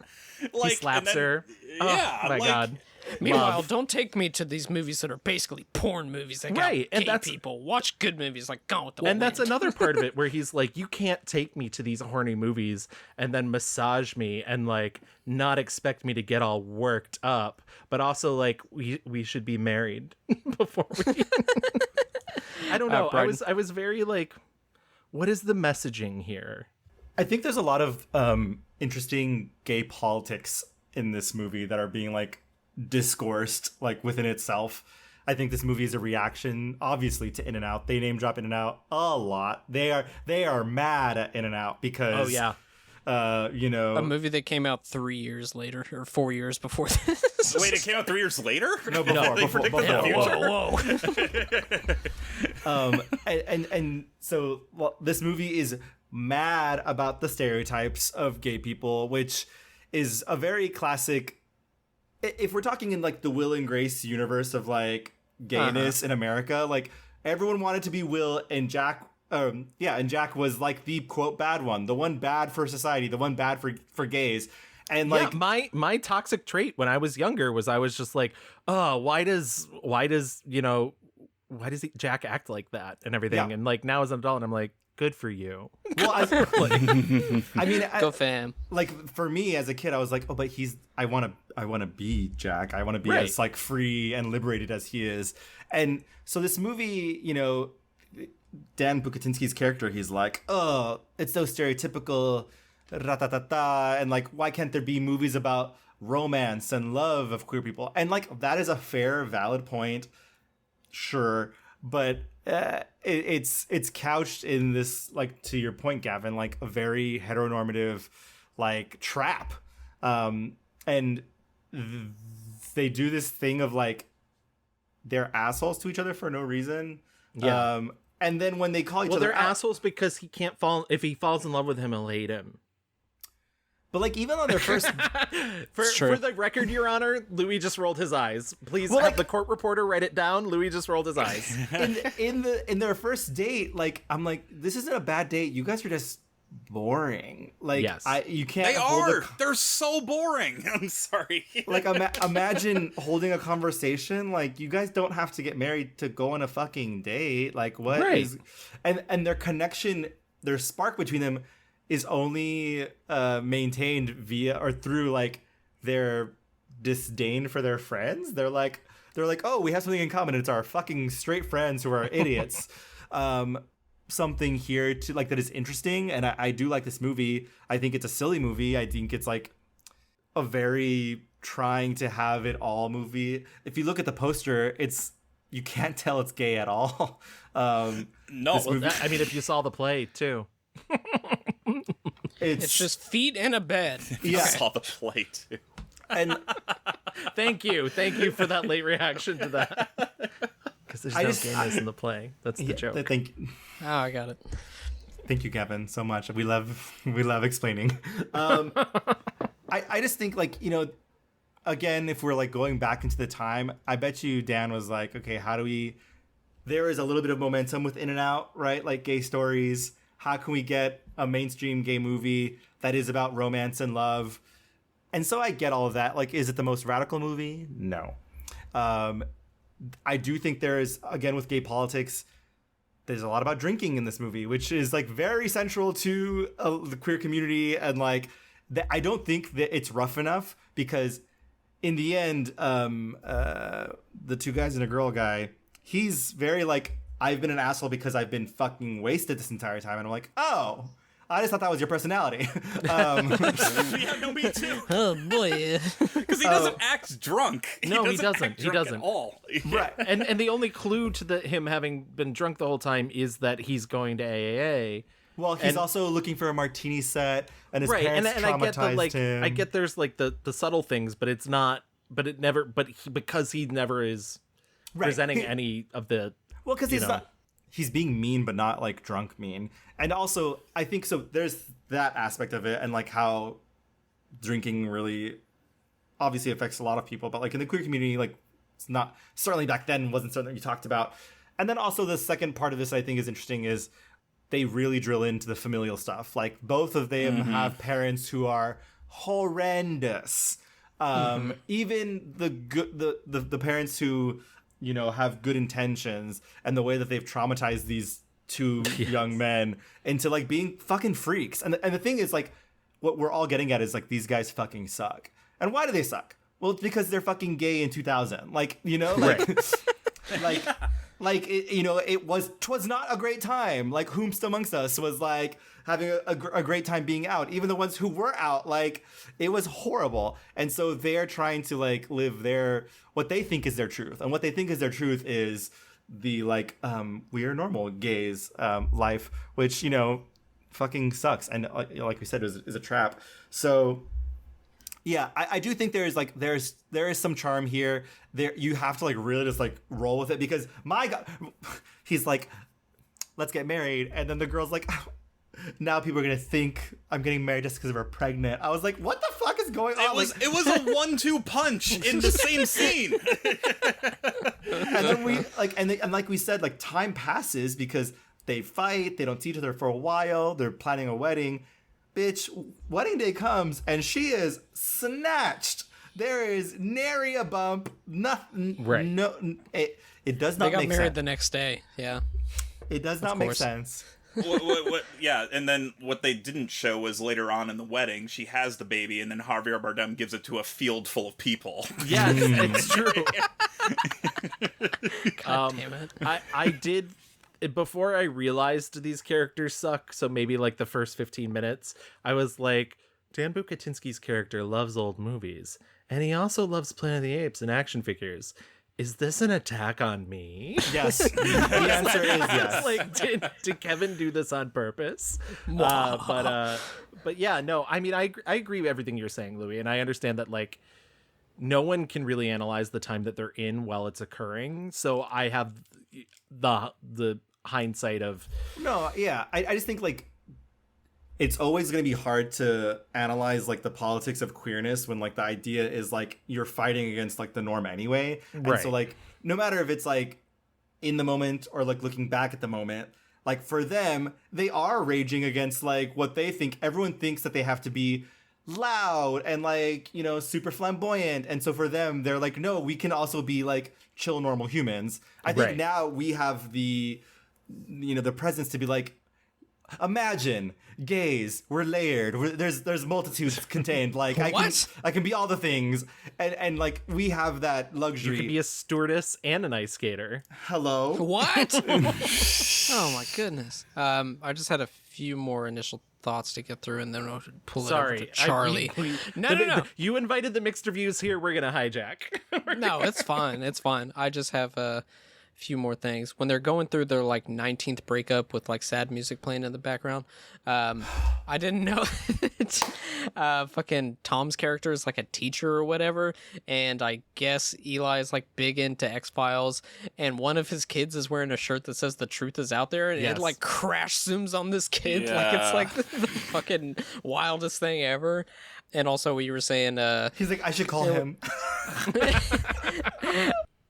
Like he slaps her. Yeah, oh my god. Meanwhile, don't take me to these movies that are basically porn movies that got gay people. Watch good movies like Gone with the Wind. And that's another part of it where he's like, you can't take me to these horny movies and then massage me and like not expect me to get all worked up, but also like we should be married before we. I don't know. I was very like, what is the messaging here? I think there's a lot of interesting gay politics in this movie that are being like discoursed like within itself. I think this movie is a reaction obviously to In-N-Out. They name drop In-N-Out a lot. They are mad at In-N-Out because you know, a movie that came out 3 years later or 4 years before this. Wait, it came out 3 years later? No, before. And so this movie is mad about the stereotypes of gay people, which is a very classic. If we're talking in like the Will and Grace universe of like gayness in America, like everyone wanted to be Will and Jack. And Jack was like the quote bad one, the one bad for society, the one bad for gays. And like my toxic trait when I was younger was I was just like, oh, why does Jack act like that and everything? And like now as an adult, I'm like, Good for you. Well, I mean, Go fam. like for me as a kid, I was like, oh, but I want to be Jack. I want to be Right. as like free and liberated as he is. And so this movie, you know, Dan Bukatinsky's character, he's like, oh, it's so stereotypical, ra-ta-ta-ta, and like, why can't there be movies about romance and love of queer people? And like, that is a fair, valid point, sure, but it's couched in this, like, to your point, Gavin, like a very heteronormative like trap, and they do this thing of like they're assholes to each other for no reason. Yeah. And then when they call each other they're out, assholes because he can't fall. If he falls in love with him, he'll hate him. but like even on their first, For the record, Your Honor, Louis just rolled his eyes. Please Well, have like- the court reporter write it down. Louis just rolled his eyes. in their first date, like I'm like, this isn't a bad date. You guys are just boring. Like Yes. you can't. They hold are. They're so boring. I'm sorry. like imagine holding a conversation. Like you guys don't have to get married to go on a fucking date. Like what Right. is, and their connection, their spark between them is only maintained via or through like their disdain for their friends. They're like, oh, we have something in common. It's our fucking straight friends who are idiots. Something here to like that is interesting, and I do like this movie. I think it's a silly movie. I think it's like a very trying to have it all movie. If you look at the poster, you can't tell it's gay at all. No, this movie- I mean, if you saw the play too. It's just feet in a bed. yeah. I saw the play too. And Thank you for that late reaction to that. Because there's no gayness in the play. That's the joke. Oh, I got it. Thank you, Gavin, so much. We love explaining. I just think, like, you know, again, if we're like going back into the time, I bet you Dan was like, okay, how do we? There is a little bit of momentum with In and Out, right? Like gay stories. How can we get a mainstream gay movie that is about romance and love? And so I get all of that. Like, is it the most radical movie? No. I do think there is, again, with gay politics, there's a lot about drinking in this movie, which is like very central to the queer community. And like, I don't think that it's rough enough because in the end, the two guys and a girl guy, he's very like, I've been an asshole because I've been fucking wasted this entire time. And I'm like, oh, I just thought that was your personality. Yeah, no, me too. Oh boy. Because he doesn't act drunk. No, he doesn't. Act He drunk doesn't. at all. Right. And the only clue to him having been drunk the whole time is that he's going to AAA. Well, he's also looking for a martini set, and his Right, parents and I get traumatized the like him. I get there's like the subtle things, but it's not. But it never. Because he never is presenting any of the. Well, because you he's know. not. He's being mean, but not like drunk mean. And also, I think so. There's that aspect of it, and like how drinking really obviously affects a lot of people. But like in the queer community, like it's not certainly back then wasn't something you talked about. And then also the second part of this I think is interesting is they really drill into the familial stuff. Like both of them have parents who are horrendous. Even the parents who, you know, have good intentions, and the way that they've traumatized these two young men into like being fucking freaks. And the thing is, like, what we're all getting at is like these guys fucking suck. And why do they suck? Well, it's because they're fucking gay in 2000. Like, you know, like like it, you know, twas not a great time. Like whomst amongst us was like having a great time being out. Even the ones who were out, like it was horrible. And so they're trying to like live what they think is their truth. And what they think is their truth is the like we are normal gays life, which, you know, fucking sucks. And you know, like we said, is a trap. So yeah, I do think there is some charm here. There you have to like really just like roll with it, because my God, he's like, let's get married, and then the girl's like, now people are gonna think I'm getting married just because we're pregnant. I was like, what the fuck is going on? It was a 1-2 punch in the same scene. And then we like, and like we said, like time passes because they fight. They don't see each other for a while. They're planning a wedding. Bitch, wedding day comes and she is snatched. There is nary a bump. Nothing. Right. No. It does not They got make married sense. the next day. Yeah. It does not make sense. Yeah, and then what they didn't show was later on in the wedding, she has the baby, and then Javier Bardem gives it to a field full of people. Yes, it's true. God damn it. I did, before I realized these characters suck, so maybe like the first 15 minutes, I was like, Dan Bukatinski's character loves old movies, and he also loves Planet of the Apes and action figures. Is this an attack on me? Yes. The answer is yes. Like, did Kevin do this on purpose? But yeah, no, I mean, I agree with everything you're saying, Louis, and I understand that, like, no one can really analyze the time that they're in while it's occurring. So I have the hindsight of... No, yeah. I just think, like, it's always going to be hard to analyze, like, the politics of queerness when, like, the idea is, like, you're fighting against, like, the norm anyway. Right. And so, like, no matter if it's, like, in the moment or, like, looking back at the moment, like, for them, they are raging against, like, what they think. Everyone thinks that they have to be loud and, like, you know, super flamboyant. And so for them, they're like, no, we can also be, like, chill, normal humans. I think now we have the, you know, the presence to be like, imagine gays, we're layered, there's multitudes contained, like I can be all the things, and like we have that luxury. You can be a stewardess and an ice skater. Hello. What? Oh my goodness. I just had a few more initial thoughts to get through, and then I'll pull it over to Charlie. No. You invited the mixed reviews here. We're gonna hijack. No, it's fine. It's fine. I just have a few more things. When they're going through their like 19th breakup with like sad music playing in the background, I didn't know that fucking Tom's character is like a teacher or whatever, and I guess Eli is like big into X-Files, and one of his kids is wearing a shirt that says "The truth is out there," and it like crash zooms on this kid like it's like the fucking wildest thing ever. And also we were saying he's like, I should call him.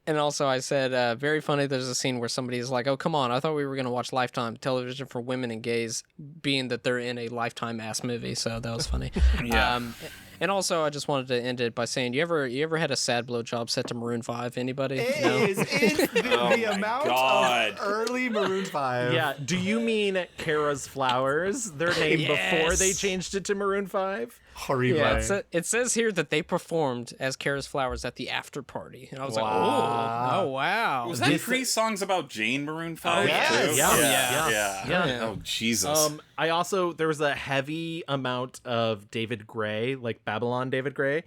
And also I said, very funny, there's a scene where somebody's like, oh, come on, I thought we were going to watch Lifetime television for women and gays, being that they're in a Lifetime-ass movie, so that was funny. And also, I just wanted to end it by saying, you ever had a sad blowjob set to Maroon 5? Anybody? It's the amount of early Maroon 5. Yeah. Do you mean Kara's Flowers? Their name before they changed it to Maroon 5? Horrible. Yeah, it says here that they performed as Kara's Flowers at the after party. And I was like, oh, wow. Was that pre-songs about Jane Maroon 5? yes. Yeah. Oh, Jesus. There was a heavy amount of David Gray, like Babylon David Gray,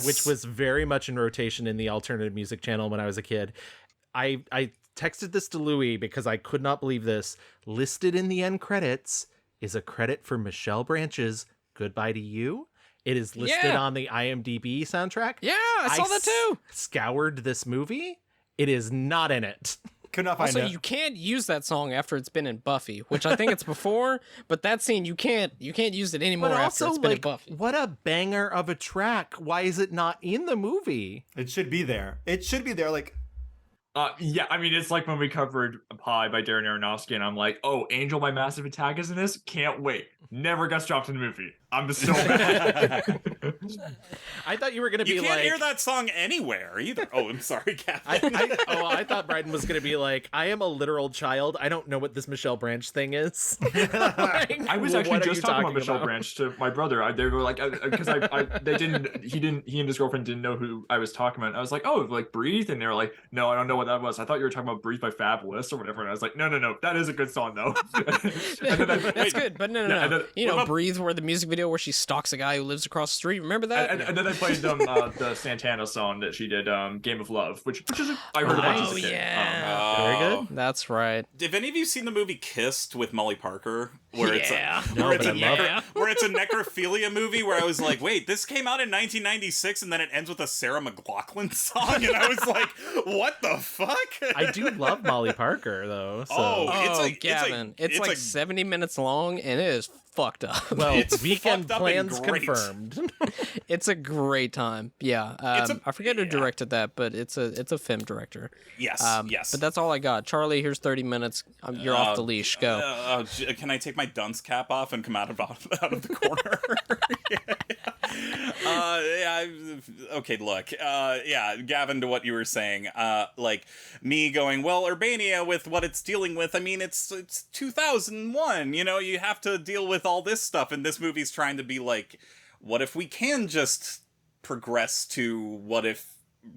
which was very much in rotation in the alternative music channel when I was a kid. I texted this to Louis because I could not believe this. Listed in the end credits is a credit for Michelle Branch's Goodbye to You. It is listed on the IMDb soundtrack. Yeah, I saw that too. Scoured this movie. It is not in it. Could not find it. Also, you can't use that song after it's been in Buffy, which I think it's before, but that scene you can't use it anymore after it's been in Buffy. What a banger of a track. Why is it not in the movie? It should be there. Like, yeah, I mean, it's like when we covered Pie by Darren Aronofsky, and I'm like, oh, Angel by Massive Attack is in this? Can't wait. Never gets dropped in the movie. I'm just so mad. I thought you were going to be like... You can't hear that song anywhere either. Oh, I'm sorry, Captain. I thought Bryden was going to be like, I am a literal child. I don't know what this Michelle Branch thing is. Like, I was actually just talking about Michelle Branch to my brother. They were like, because he and his girlfriend didn't know who I was talking about. And I was like, oh, like Breathe? And they were like, no, I don't know what that was. I thought you were talking about Breathe by Fabulous or whatever. And I was like, no, that is a good song though. That's good, but no. You know, Breathe, where the music video where she stalks a guy who lives across the street. Remember that? And then I played the Santana song that she did, Game of Love, which is I heard about as a kid. Very good. That's right. Have any of you seen the movie Kissed with Molly Parker? Where it's a necrophilia movie where I was like, wait, this came out in 1996 and then it ends with a Sarah McLachlan song, and I was like, what the fuck? I do love Molly Parker though. So. Gavin, it's like 70 minutes long and it is fucked up. Well, it's weekend plans great. confirmed. It's a great time. Yeah. I forget who directed that, but it's a film director. Yes. Yes. But that's all I got. Charlie, here's 30 minutes. You're off the leash. Go. Can I take my dunce cap off and come out of the corner? Okay, look. Yeah, Gavin, to what you were saying. Like, me going, well, Urbania, with what it's dealing with, I mean, it's 2001, you know, you have to deal with all this stuff, and this movie's trying to be like, what if we can just progress to what if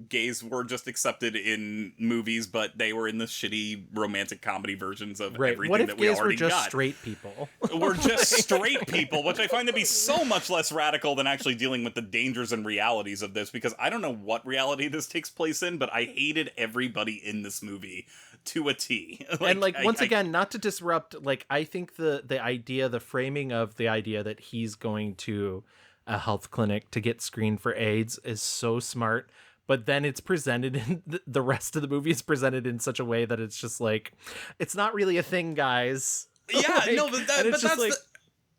gays were just accepted in movies, but they were in the shitty romantic comedy versions of everything what if that we gays already were just got. straight people? We're just straight people, which I find to be so much less radical than actually dealing with the dangers and realities of this, because I don't know what reality this takes place in, but I hated everybody in this movie to a T. And once again, not to disrupt, like, I think the idea, the framing of the idea that he's going to a health clinic to get screened for AIDS is so smart. But then it's presented in the rest of the movie is presented in such a way that it's just like, it's not really a thing, guys. Yeah, no, but that's like,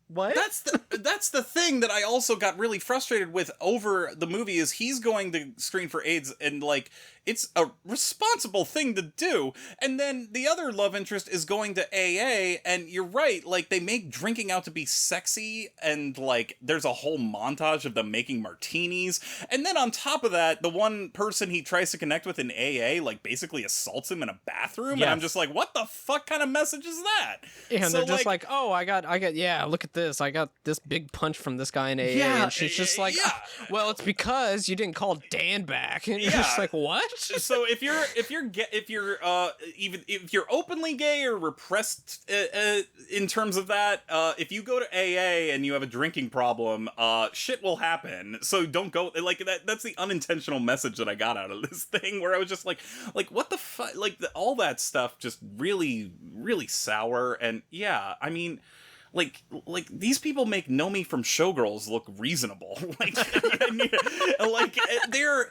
what? That's the thing that I also got really frustrated with over the movie is he's going to screen for AIDS, and like, it's a responsible thing to do. And then the other love interest is going to AA, and you're right, like, they make drinking out to be sexy, and like, there's a whole montage of them making martinis. And then on top of that, the one person he tries to connect with in AA, like, basically assaults him in a bathroom. Yes. And I'm just like, what the fuck kind of message is that? Yeah, and So, they're just like, oh, I got, yeah, look at this. I got this big punch from this guy in AA. Yeah, and she's just like, yeah. well, it's because you didn't call Dan back. And you're just like, what? So if you're openly gay or repressed in terms of that, if you go to AA and you have a drinking problem, shit will happen. So don't go like that. That's the unintentional message that I got out of this thing, where I was just like what the fuck, like all that stuff just really, really sour. And yeah, I mean, like these people make Nomi from Showgirls look reasonable. Like they're,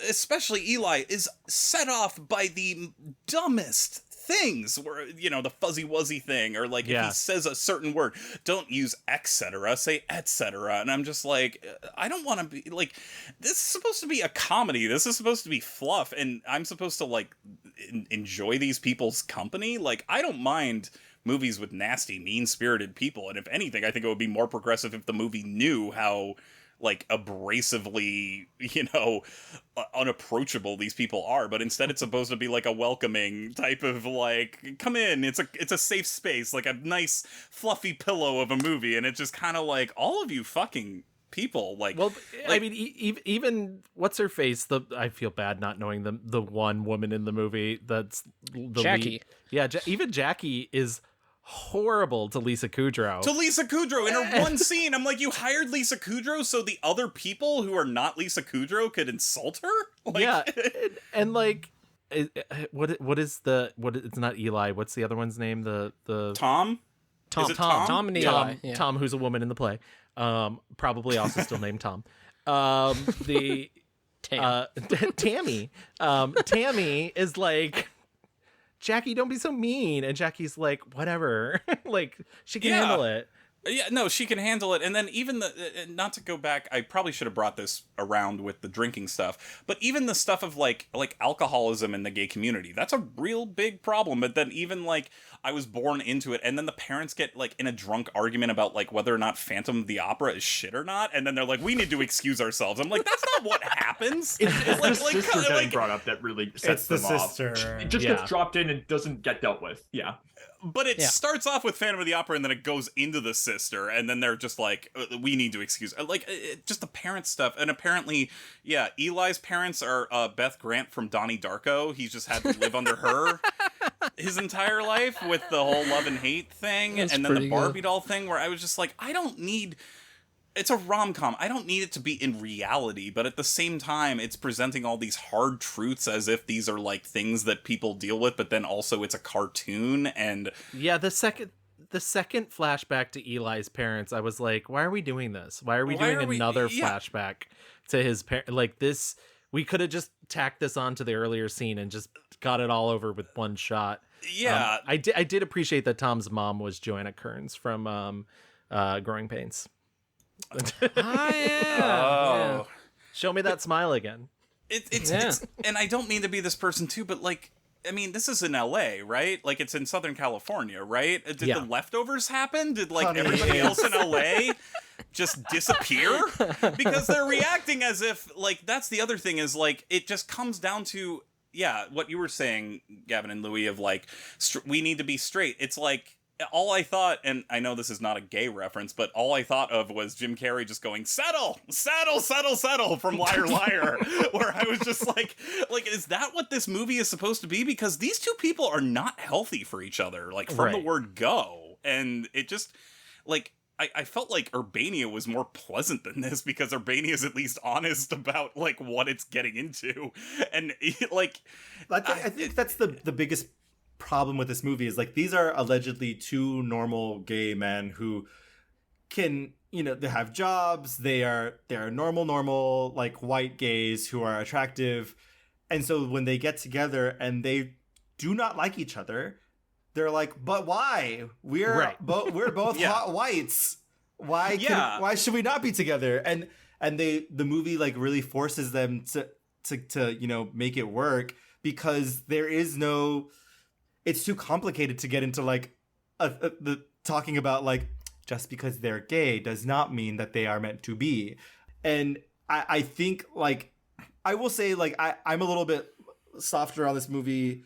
especially Eli, is set off by the dumbest things, where, you know, the fuzzy wuzzy thing, or like, if he says a certain word, don't use etc., say etc. And I'm just like, I don't want to be like, this is supposed to be a comedy, this is supposed to be fluff, and I'm supposed to like enjoy these people's company. Like, I don't mind movies with nasty, mean-spirited people, and if anything, I think it would be more progressive if the movie knew how, like, abrasively, you know, unapproachable these people are. But instead, it's supposed to be like a welcoming type of, like, come in, it's a safe space, like a nice fluffy pillow of a movie, and it's just kind of like, all of you fucking people, like, well, I mean, even what's her face? I feel bad not knowing the one woman in the movie that's the Jackie. lead. Yeah, even Jackie is horrible to Lisa Kudrow. In her one scene, I'm like, you hired Lisa Kudrow so the other people who are not Lisa Kudrow could insult her? Like, yeah, and like, it's not Eli. What's the other one's name? The Tom? Tom. Is it Tom? Tom and Eli. Yeah. Tom, who's a woman in the play. Probably also still named Tom. Tammy. Tammy is like, Jackie, don't be so mean. And Jackie's like, whatever. Like, she can handle it. Yeah, no, she can handle it. And then even not to go back, I probably should have brought this around with the drinking stuff, but even the stuff of like alcoholism in the gay community, that's a real big problem. But then even like, I was born into it, and then the parents get like in a drunk argument about like whether or not Phantom of the Opera is shit or not, and then they're like, we need to excuse ourselves. I'm like, that's not what happens. It's the sister getting brought up that really sets them off. It just gets dropped in and doesn't get dealt with. Yeah. But it starts off with Phantom of the Opera, and then it goes into the sister, and then they're just like, we need to excuse, like, just the parent stuff. And apparently, yeah, Eli's parents are Beth Grant from Donnie Darko. He's just had to live under her his entire life with the whole love and hate thing. That's and then the Barbie good. doll thing, where I was just like, I don't need... It's a rom-com. I don't need it to be in reality, but at the same time, it's presenting all these hard truths as if these are like things that people deal with, but then also it's a cartoon. And yeah, the second flashback to Eli's parents, I was like, why are we doing this? Why are we doing another flashback to his parents? Like, this, we could have just tacked this onto the earlier scene and just got it all over with one shot. Yeah. I did appreciate that Tom's mom was Joanna Kearns from Growing Pains. Yeah. Show me that smile again. It's and I don't mean to be this person too, but like, I mean, this is in LA, right? Like, it's in Southern California, right? Did the leftovers happen? Did like everybody else in LA just disappear because they're reacting as if like that's the other thing is like it just comes down to what you were saying, Gavin and Louis, of like we need to be straight. It's like all I thought, and I know this is not a gay reference, but all I thought of was Jim Carrey just going settle from Liar Liar, where I was just like is that what this movie is supposed to be? Because these two people are not healthy for each other, like from the word go, and it just like. I felt like Urbania was more pleasant than this because Urbania is at least honest about like what it's getting into, and like I think that's the biggest problem with this movie is like these are allegedly two normal gay men who can they have jobs, they are normal like white gays who are attractive, and so when they get together and they do not like each other. They're like, but why? We're both hot whites. Why should we not be together? And the movie like really forces them to make it work because there is no. It's too complicated to get into like the talking about like just because they're gay does not mean that they are meant to be. And I think like I will say like I'm a little bit softer on this movie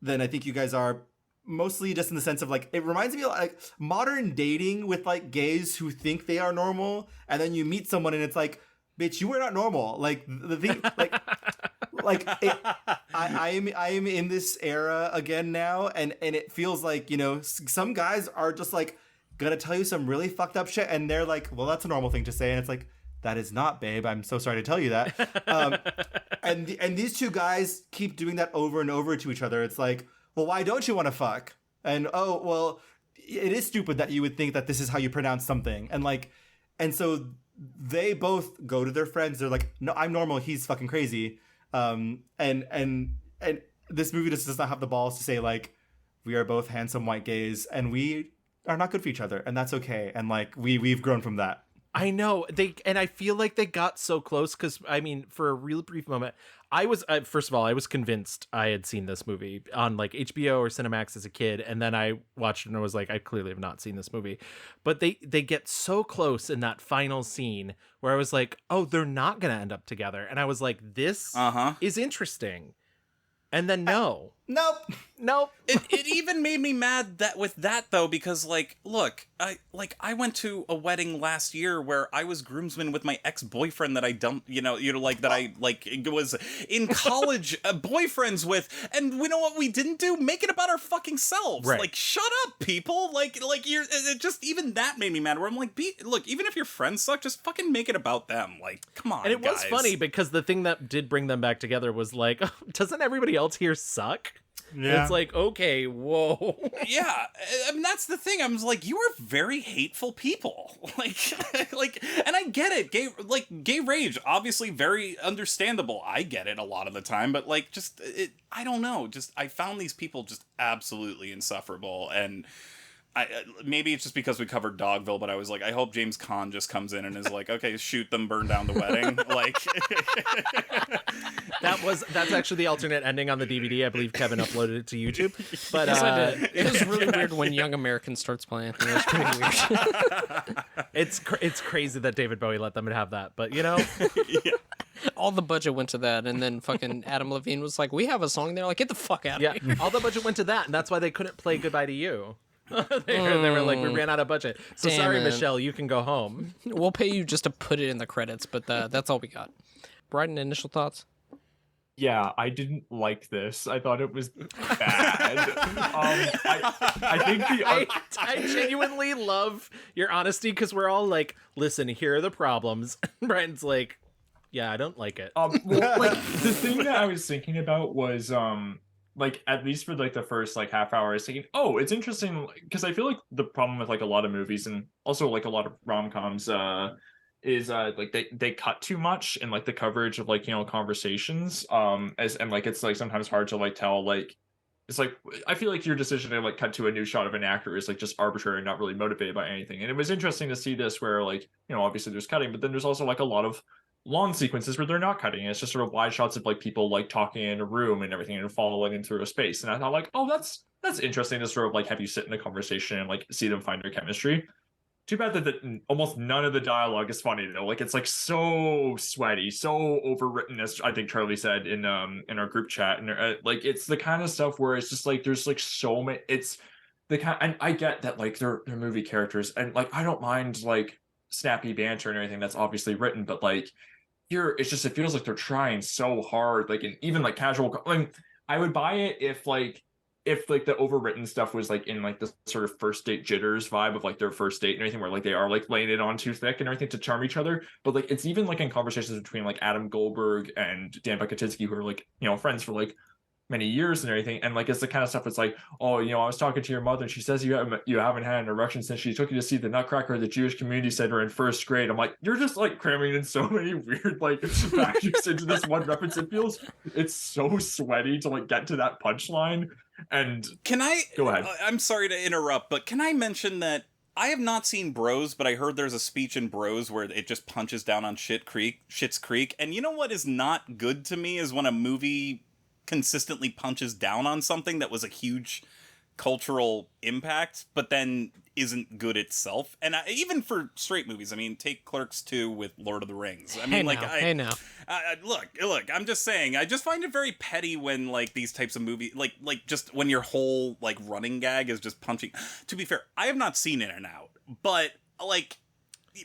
than I think you guys are. Mostly just in the sense of like it reminds me of like modern dating with like gays who think they are normal, and then you meet someone and it's like, bitch, you are not normal. Like the thing, I am in this era again now, and it feels like some guys are just like gonna tell you some really fucked up shit, and they're like, well, that's a normal thing to say, and it's like that is not, babe. I'm so sorry to tell you that. And these two guys keep doing that over and over to each other. It's like, well, why don't you want to fuck? And oh, well, it is stupid that you would think that this is how you pronounce something. And so they both go to their friends. They're like, no, I'm normal. He's fucking crazy. And this movie just does not have the balls to say like, we are both handsome white gays and we are not good for each other. And that's okay. And like, we've grown from that. I know and I feel like they got so close because I mean, for a real brief moment, I was first of all, I was convinced I had seen this movie on like HBO or Cinemax as a kid, and then I watched it and I was like, I clearly have not seen this movie. But they get so close in that final scene where I was like, oh, they're not gonna end up together, and I was like, this is interesting. And then nope. It even made me mad that with that though, because like, look, I went to a wedding last year where I was groomsman with my ex-boyfriend that I dumped, that I like was in college boyfriends with, and you know what we didn't do? Make it about our fucking selves. Right. Like, shut up, people. Like you're just even that made me mad. Where I'm like, look, even if your friends suck, just fucking make it about them. Like, come on. And it was guys. funny because the thing that did bring them back together was like, doesn't everybody else here suck? Yeah. It's like, okay, whoa. Yeah, I mean, that's the thing. I was like, you are very hateful people. Like, and I get it. Gay rage, obviously very understandable. I get it a lot of the time, but like, I don't know. I found these people just absolutely insufferable, and maybe it's just because we covered Dogville, but I was like, I hope James Caan just comes in and is like, okay, shoot them, burn down the wedding. Like, that's actually the alternate ending on the DVD. I believe Kevin uploaded it to YouTube. But yes, I did. It was really weird when Young American starts playing. It was pretty weird. It's crazy that David Bowie let them have that, but yeah. All the budget went to that, and then fucking Adam Levine was like, we have a song there. Like, get the fuck out of here. All the budget went to that, and that's why they couldn't play Goodbye to You. They were like, we ran out of budget. So Damn sorry, it. Michelle, you can go home. We'll pay you just to put it in the credits, but that's all we got. Bryden, initial thoughts? Yeah, I didn't like this. I thought it was bad. I think I genuinely love your honesty because we're all like, listen, here are the problems. Brian's like, yeah, I don't like it. Well, like the thing that I was thinking about was like at least for like the first like half hour, I was thinking, oh, it's interesting because I feel like the problem with like a lot of movies and also like a lot of rom-coms is like they cut too much in like the coverage of like conversations and like it's like sometimes hard to like tell like it's like I feel like your decision to like cut to a new shot of an actor is like just arbitrary and not really motivated by anything. And it was interesting to see this where like obviously there's cutting, but then there's also like a lot of long sequences where they're not cutting. It's just sort of wide shots of like people like talking in a room and everything and following in through a space. And I thought like, oh, that's interesting to sort of like have you sit in a conversation and like see them find their chemistry. Too bad that almost none of the dialogue is funny though. Like it's like so sweaty, so overwritten, as I think Charlie said in our group chat, and like it's the kind of stuff where it's just like there's like so many. It's the kind, and I get that like they're movie characters, and like I don't mind like snappy banter and everything that's obviously written, but like here it's just it feels like they're trying so hard. Like and even like casual. I mean, I would buy it if like the overwritten stuff was like in like the sort of first date jitters vibe of like their first date and everything, where like they are like laying it on too thick and everything to charm each other. But like it's even like in conversations between like Adam Goldberg and Dan Buckatinsky, who are like, you know, friends for like many years and everything, and like it's the kind of stuff that's like, oh, you know, I was talking to your mother and she says you haven't had an erection since she took you to see the Nutcracker the Jewish Community Center in first grade. I'm like, you're just like cramming in so many weird like factors into this one reference. It feels it's so sweaty to like get to that punchline. And can I go ahead? I'm sorry to interrupt, but can I mention that I have not seen Bros, but I heard there's a speech in Bros where it just punches down on Schitt's Creek, and you know what is not good to me is when a movie consistently punches down on something that was a huge cultural impact, but then isn't good itself. And even for straight movies, I mean, take Clerks 2 with Lord of the Rings. I mean, look, I'm just saying, I just find it very petty when like these types of movies, like just when your whole like running gag is just punching. To be fair, I have not seen In and Out, but like,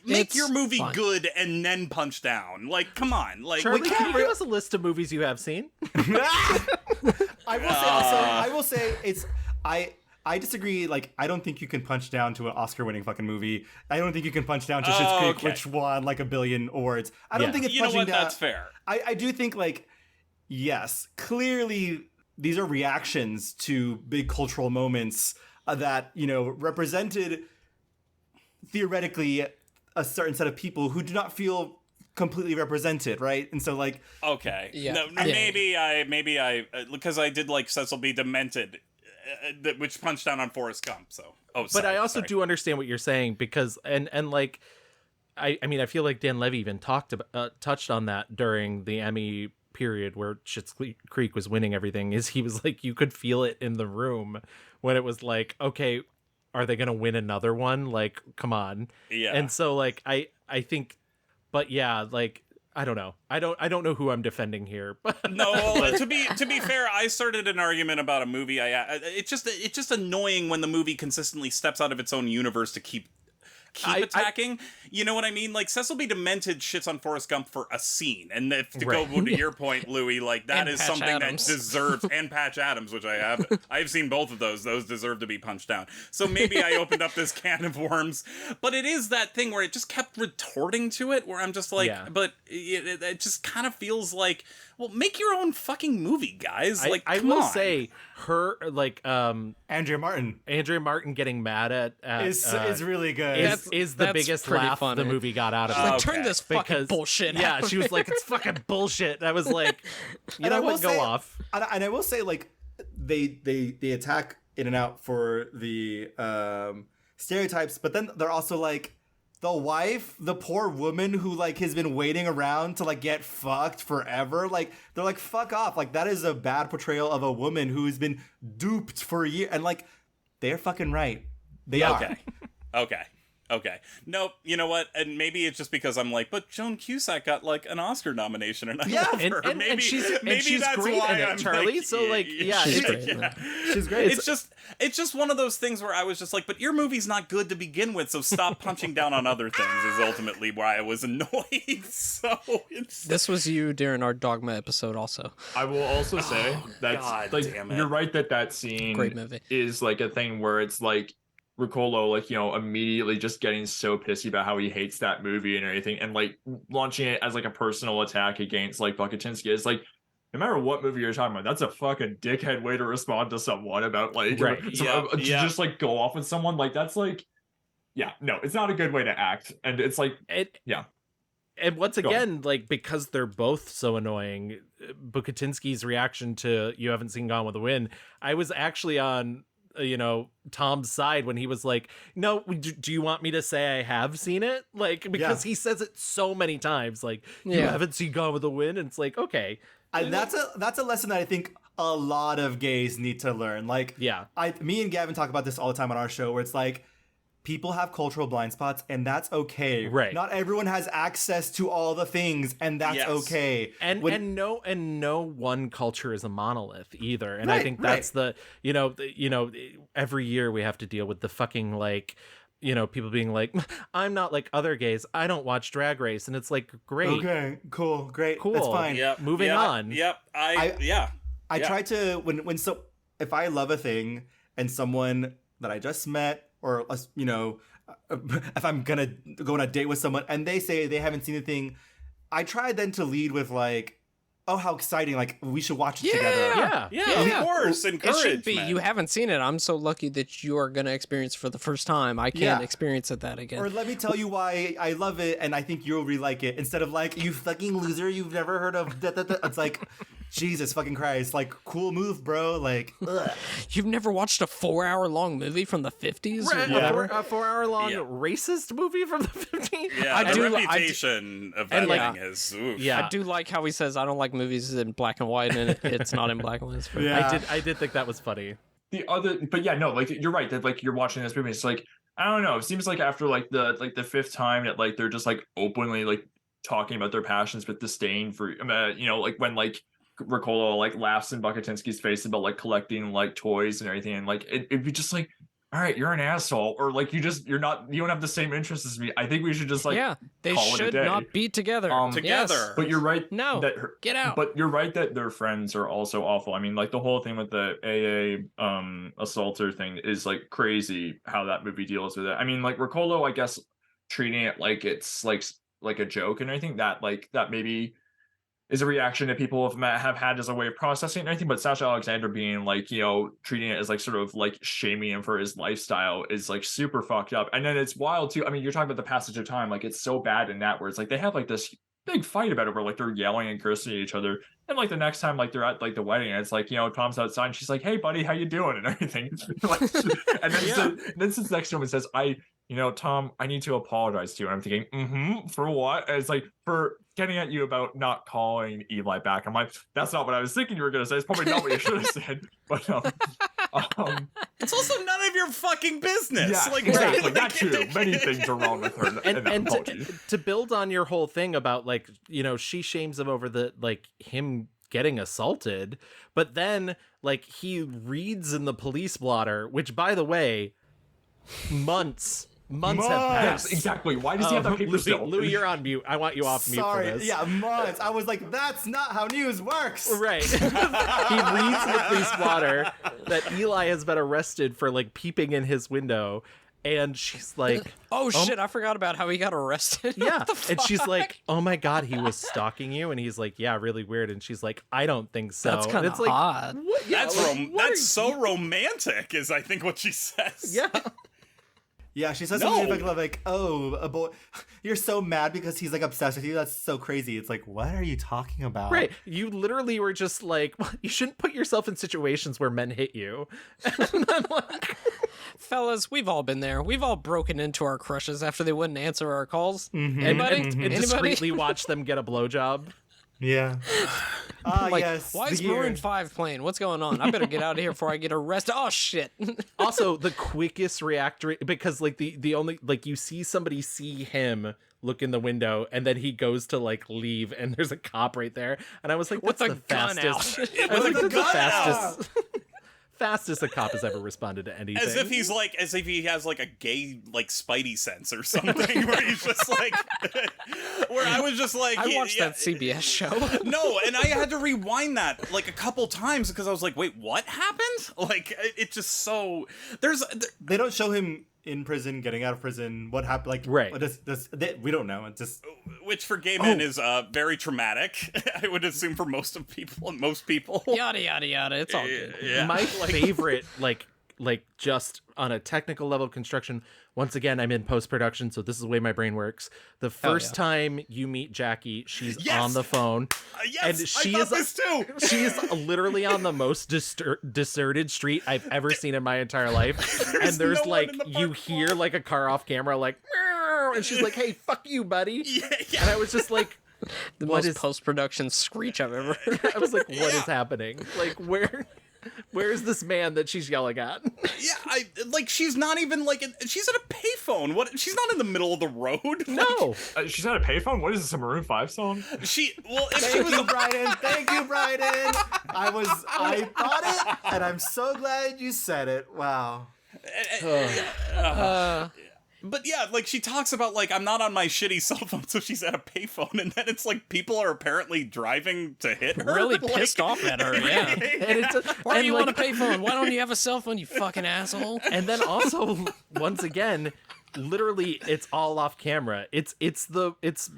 make your movie good and then punch down. Like, come on. Like, Charlie, can you give us a list of movies you have seen? I will say it's I disagree. Like, I don't think you can punch down to an Oscar-winning fucking movie. I don't think you can punch down to Schitt's Creek, which won like 1 billion awards. I don't think it's punching down. That's fair. I do think like, yes, clearly these are reactions to big cultural moments that, you know, represented theoretically a certain set of people who do not feel completely represented, right? And so like, okay, maybe I because I did like Cecil B. Demented, which punched down on Forrest Gump. So but I also do understand what you're saying, because and like I mean I feel like Dan Levy even touched on that during the Emmy period where Schitt's Creek was winning everything. Is he was like, you could feel it in the room when it was like, okay, are they gonna win another one? Like, come on. Yeah. And so like I think, but yeah, like I don't know. I don't know who I'm defending here. No, well, to be fair, I started an argument about a movie. It's just annoying when the movie consistently steps out of its own universe to keep attacking. You know what I mean? Like, Cecil B. Demented shits on Forrest Gump for a scene. And if to go to your point, Louis, like, that is Patch something Adams. that deserves, and Patch Adams, which I have. I've seen both of those. Those deserve to be punched down. So maybe I opened up this can of worms. But it is that thing where it just kept retorting to it, where I'm just like, but it just kind of feels like, well, make your own fucking movie, guys. Like, I come will on. say her, like, Andrea Martin getting mad at is really good. Is the biggest laugh funny. the movie got out of it. Like, turn this fucking bullshit Yeah, out. she was like, it's fucking bullshit. And I was like, you know what, go off. And I will say, like, they attack In and Out for the stereotypes, but then they're also like, the wife, the poor woman who like has been waiting around to like get fucked forever. Like, they're like, fuck off. Like, that is a bad portrayal of a woman who has been duped for a year. And like, they're fucking right. They are. Okay. Nope. You know what? And maybe it's just because I'm like, but Joan Cusack got like an Oscar nomination, and I love her. And she's that's great why in it, I'm Charlie. like, So like, yeah, she's it's- great. She's great. It's just one of those things where I was just like, but your movie's not good to begin with, so stop punching down on other things. Is ultimately why I was annoyed. So This was you during our Dogma episode, also. I will also say that God like damn it. you're right that scene Great movie. is like a thing where it's like Ruccolo, like, you know, immediately just getting so pissy about how he hates that movie and everything, and like launching it as like a personal attack against like Buckatinsky is like, no matter what movie you're talking about, that's a fucking dickhead way to respond to someone about like to just like go off with someone. Like, that's like, yeah, no, it's not a good way to act. And it's like, And once again, like, because they're both so annoying, Bucatinsky's reaction to "You haven't seen Gone with the Wind," I was actually on, you know, Tom's side when he was like, no, do you want me to say I have seen it? Like, because he says it so many times, like, you haven't seen Gone with the Wind, and it's like, okay. And that's a lesson that I think a lot of gays need to learn. Like, me and Gavin talk about this all the time on our show, where it's like, people have cultural blind spots, and that's okay. Right. Not everyone has access to all the things, and that's okay. And no one culture is a monolith either. And I Right, think that's every year we have to deal with the fucking like, people being like, I'm not like other gays. I don't watch Drag Race. And it's like, great. Okay, cool, great. Cool. That's fine. Moving on. Yep. I try to if I love a thing and someone that I just met, or if I'm gonna go on a date with someone and they say they haven't seen the thing, I try then to lead with like, oh, how exciting! Like we should watch it together. Yeah, of course. Encourage. It should be. You haven't seen it. I'm so lucky that you are going to experience it for the first time. I can't experience it that again. Or let me tell you why I love it, and I think you'll really like it. Instead of like, you fucking loser, you've never heard of. It's like, Jesus fucking Christ! Like, cool move, bro. Like, ugh. You've never watched a 4-hour-long movie from the 50s? Right, Or a 4-hour-long racist movie from the 50s? Yeah, the reputation of that thing is. Oof. I do like how he says, I don't like movies in black and white, and it's not in black and white. I did think that was funny. But yeah, no, like you're right that like you're watching this movie, it's like, I don't know, it seems like after like the fifth time that like they're just like openly like talking about their passions with disdain for like when like Ricola like laughs in Buckatinsky's face about like collecting like toys and everything, and like it'd be just like, all right, you're an asshole, or like you don't have the same interests as me. I think we should just like they call should it a day. not be together. Together. But you're right. No, get out. But you're right that their friends are also awful. I mean, like the whole thing with the AA assaulter thing is like crazy how that movie deals with it. I mean, like Riccolo, I guess treating it like it's like a joke and everything, that maybe is a reaction that people have had as a way of processing and everything. But Sasha Alexander being like, treating it as like sort of like shaming him for his lifestyle is like super fucked up. And then it's wild too. I mean, you're talking about the passage of time. Like it's so bad in that where it's like they have like this big fight about it where like they're yelling and cursing at each other. And like the next time like they're at like the wedding and it's like, Tom's outside and she's like, hey buddy, how you doing? And everything. Like, and then sits next to him and says, Tom, I need to apologize to you. And I'm thinking, for what? And it's like, for getting at you about not calling Eli back. I'm like, that's not what I was thinking you were going to say. It's probably not what you should have said. But it's also none of your fucking business. Yeah, like exactly. That too. Many things are wrong with her. And to build on your whole thing about like, she shames him over the like him getting assaulted, but then like he reads in the police blotter, which by the way, months have passed. Exactly. Why does he have that paper still? Louis, you're on mute. I want you off mute for this. Yeah, months. I was like, that's not how news works. Right. He reads in the police blotter that Eli has been arrested for like peeping in his window. And she's like, oh shit, I forgot about how he got arrested. Yeah. And she's like, oh my God, he was stalking you? And he's like, yeah, really weird. And she's like, I don't think so. That's kind of odd. Like, what? Yeah, that's so romantic, is I think what she says. Yeah. Yeah, she says something like, oh, a boy, you're so mad because he's like obsessed with you. That's so crazy. It's like, what are you talking about? Right. You literally were just like, you shouldn't put yourself in situations where men hit you. And then like, fellas, we've all been there. We've all broken into our crushes after they wouldn't answer our calls. Anybody? And discreetly watch them get a blowjob. Yeah. Like, yes. why is Maroon 5 playing? What's going on? I better get out of here before I get arrested. Oh shit. Also, the quickest reactor, because like the only like you see somebody see him look in the window and then he goes to like leave and there's a cop right there and I was like, with that's the the gun fastest. out. I was like, With the that's the gun fastest. Fastest a cop has ever responded to anything. As if he has like a gay like spidey sense or something, where he's just like, where I was just like, I watched that CBS show. No, and I had to rewind that like a couple times because I was like, wait, what happened? Like it just so they don't show him in prison, getting out of prison. What happened? Like, right? We don't know. It's just which for gay men is very traumatic. I would assume for most people. Yada yada yada. It's all good. Yeah. My favorite, like just on a technical level of construction. Once again, I'm in post-production, so this is the way my brain works. The first time you meet Jackie, she's on the phone. Yes, and she I thought this too. She is literally on the most deserted street I've ever seen in my entire life. And there's no like, one in the you park hear lot. like a car off camera, like, meow, and she's like, hey, fuck you, buddy. Yeah. And I was just like, The most post-production screech I've ever heard. I was like, what is happening? Like, where is this man that she's yelling at? Yeah, she's not even like she's at a payphone. payphone? What? She's not in the middle of the road. No. She's at a payphone. What is this, a Maroon 5 song? If she Thank was you, Bryden. Thank you, Bryden. I thought it, and I'm so glad you said it. Wow. But yeah, like she talks about like I'm not on my shitty cell phone, so she's at a payphone, and then it's like people are apparently driving to hit her. Really like, pissed off at her, yeah. Why do you want a payphone? Why don't you have a cell phone, you fucking asshole? And then also, once again, literally, it's all off camera. It's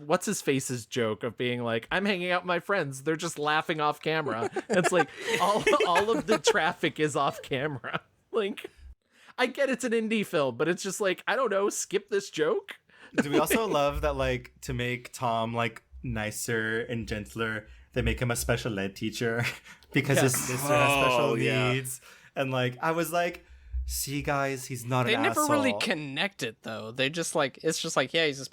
what's his face's joke of being like, I'm hanging out with my friends. They're just laughing off camera. It's like all of the traffic is off camera. Like, I get it's an indie film, but it's just like, I don't know, skip this joke. Do we also love that, like, to make Tom like nicer and gentler, they make him a special ed teacher because his sister has special needs. And like, I was like, see, guys, he's not an asshole. They never really connect it though. They just like, it's just like, yeah, he's a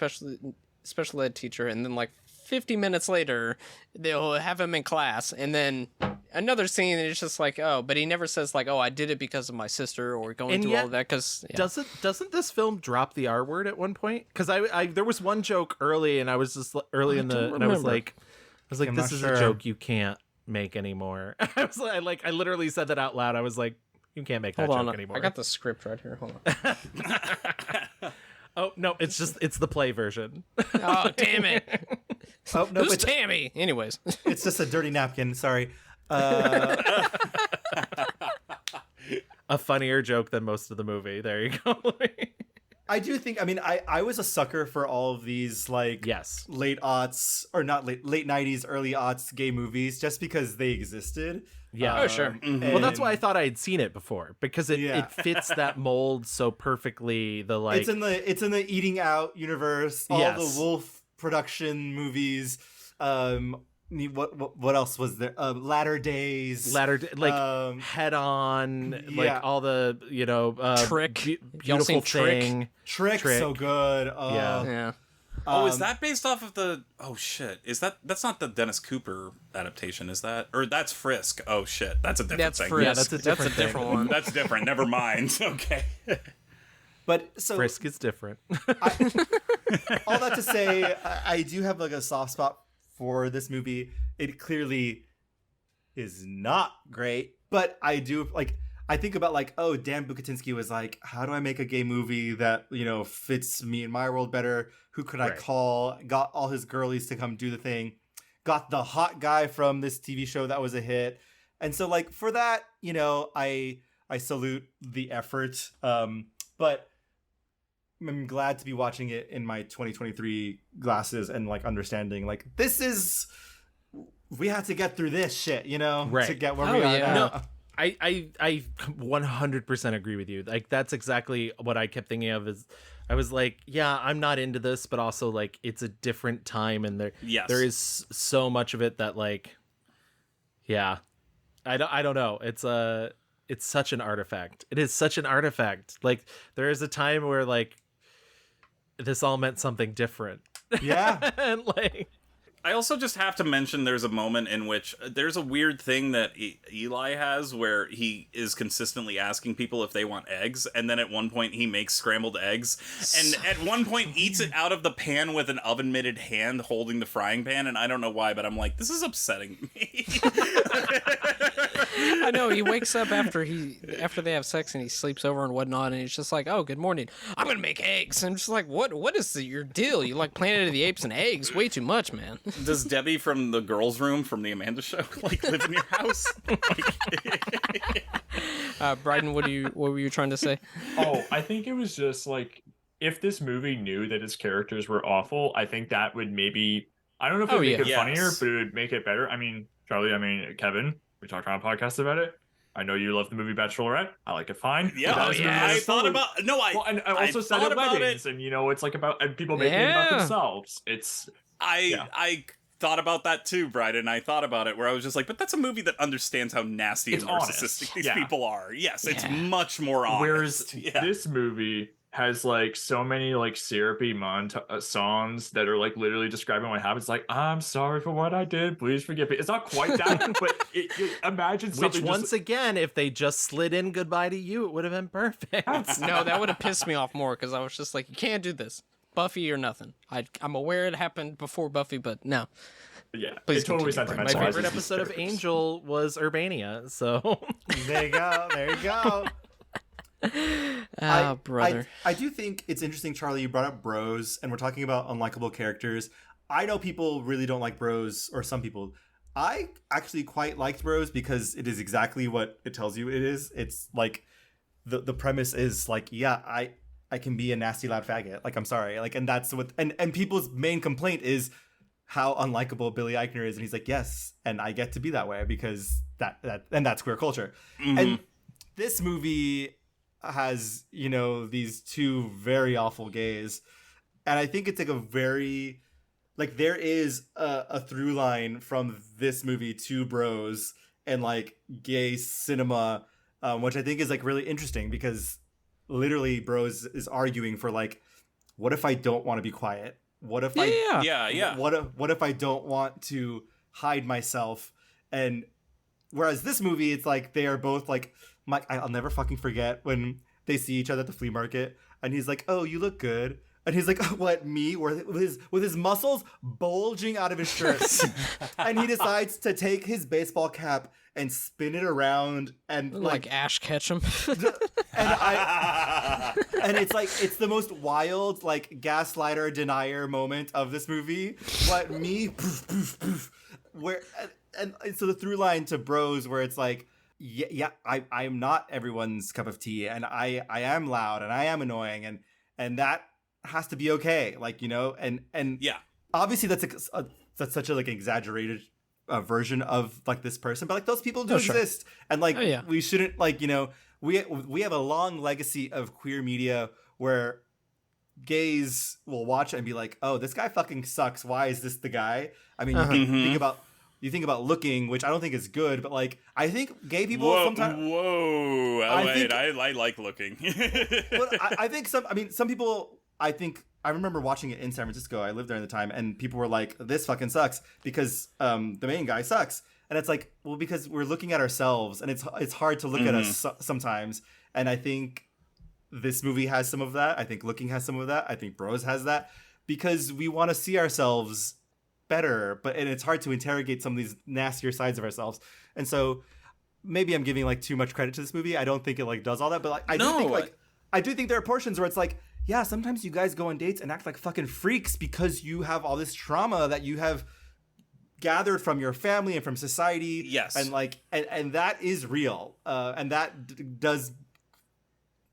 special ed teacher, and then like 50 minutes later, they'll have him in class, and then another scene, and it's just like, oh, but he never says like, oh, I did it because of my sister, or going through all of that, because doesn't this film drop the R word at one point? Because I there was one joke early, and I was just early and I was like, this is a joke you can't make anymore. I literally said that out loud. I was like, you can't make that joke anymore. I got the script right here. Hold on. Oh no, it's the play version. Oh, damn it. Oh no, Who's Tammy? Anyways, it's just a dirty napkin. Sorry. A funnier joke than most of the movie. There you go. I do think, I mean, I was a sucker for all of these, like, late aughts, or not late 90s, early aughts gay movies, just because they existed. Yeah. Oh, sure. Well, that's why I thought I had seen it before, because it fits that mold so perfectly. The like, it's in the Eating Out universe. All the Wolf production movies. What else was there? Latter Days, like Head On, like all the Trick, beautiful thing, Trick, so good. Yeah. Oh, is that based off of the? Oh shit! That's not the Dennis Cooper adaptation? Is that, or that's Frisk? Oh shit! That's a different thing. Frisk. Yeah, that's a different one. That's different. Never mind. Okay. But so Frisk is different. All that to say, I do have like a soft spot for this movie. It clearly is not great, but I do like. I think about like, oh, Dan Bukatinsky was like, how do I make a gay movie that, fits me and my world better? Who could I call? Got all his girlies to come do the thing. Got the hot guy from this TV show that was a hit. And so like for that, I salute the effort. But I'm glad to be watching it in my 2023 glasses and like understanding like we had to get through this shit, to get where we are now. No. I 100% agree with you. Like that's exactly what I kept thinking of. Is I was like, yeah, I'm not into this, but also like it's a different time, and there is so much of it that like, yeah, I don't know. It's such an artifact. It is such an artifact. Like there is a time where like this all meant something different. Yeah, and like. I also just have to mention there's a moment in which there's a weird thing that Eli has where he is consistently asking people if they want eggs, and then at one point he makes scrambled eggs, and at one point eats it out of the pan with an oven-mitted hand holding the frying pan, and I don't know why, but I'm like, this is upsetting me. I know, he wakes up after they have sex and he sleeps over and whatnot, and he's just like, oh, good morning, I'm gonna make eggs. And I'm just like, what is your deal? You like Planet of the Apes and eggs way too much, man. Does Debbie from the girls' room from the Amanda Show like live in your house? Bryden, what were you trying to say? Oh, I think it was just like, if this movie knew that its characters were awful, I think that would maybe, I don't know if it would make it funnier, but it would make it better. I mean, Charlie, Kevin, we talked on a podcast about it. I know you love the movie Bachelorette. I like it fine. Yeah, I thought about and I also said at weddings, and it's like about people making it about themselves. I thought about that too, Bryden. I thought about it where I was just like, but that's a movie that understands how nasty and narcissistic these people are. Yes, it's much more honest. Whereas this movie has like so many like syrupy songs that are like literally describing what happens. Like, I'm sorry for what I did, please forgive me. It's not quite that, but imagine something. Which once again, if they just slid in "Goodbye to You," it would have been perfect. No, that would have pissed me off more because I was just like, you can't do this, Buffy or nothing. I'm aware it happened before Buffy, but no. Yeah, please it's totally continue, Brian. sentimental. My favorite episode of Angel was Urbania, so There you go. There you go. Brother. I do think it's interesting, Charlie, you brought up bros, and we're talking about unlikable characters. I know people really don't like bros, or some people. I actually quite liked bros because it is exactly what it tells you it is. It's like the premise is like, yeah, I can be a nasty loud faggot. Like, I'm sorry. Like, and that's what and people's main complaint is how unlikable Billy Eichner is, and he's like, yes, and I get to be that way because that's queer culture. And this movie has, you know, these two very awful gays, and I think it's like a very, like, there is a through line from this movie to Bros and like gay cinema, which I think is like really interesting because literally Bros is arguing for like, what if I don't want to be quiet? What if What if I don't want to hide myself? And whereas this movie, it's like they are both like, I'll never fucking forget when they see each other at the flea market, and he's like, "Oh, you look good," and he's like, oh, "What, me?" With his muscles bulging out of his shirt, and he decides to take his baseball cap and spin it around and like Ash Ketchum. And it's like, it's the most wild, like, gaslighter denier moment of this movie. What, me? Poof, poof, poof. Where, and so the through line to Bros, where it's like, I am not everyone's cup of tea, and I am loud, and I am annoying, and that has to be okay, like, you know, and yeah, obviously that's such a like exaggerated version of like this person, but like those people do exist, and like we shouldn't, like, you know, we have a long legacy of queer media where gays will watch it and be like, oh, this guy fucking sucks, why is this the guy? I mean, you think about Looking, which I don't think is good, but like, I think gay people sometimes. I like Looking. I think some people. I remember watching it in San Francisco. I lived there at the time, and people were like, "This fucking sucks," because the main guy sucks, and it's like, well, because we're looking at ourselves, and it's hard to look at us sometimes, and I think this movie has some of that. I think Looking has some of that. I think Bros has that, because we want to see ourselves better, and it's hard to interrogate some of these nastier sides of ourselves. And so maybe I'm giving like too much credit to this movie. I don't think it like does all that, but like, I do think there are portions where it's like, yeah, sometimes you guys go on dates and act like fucking freaks because you have all this trauma that you have gathered from your family and from society. Yes. And like, and that is real. And that does,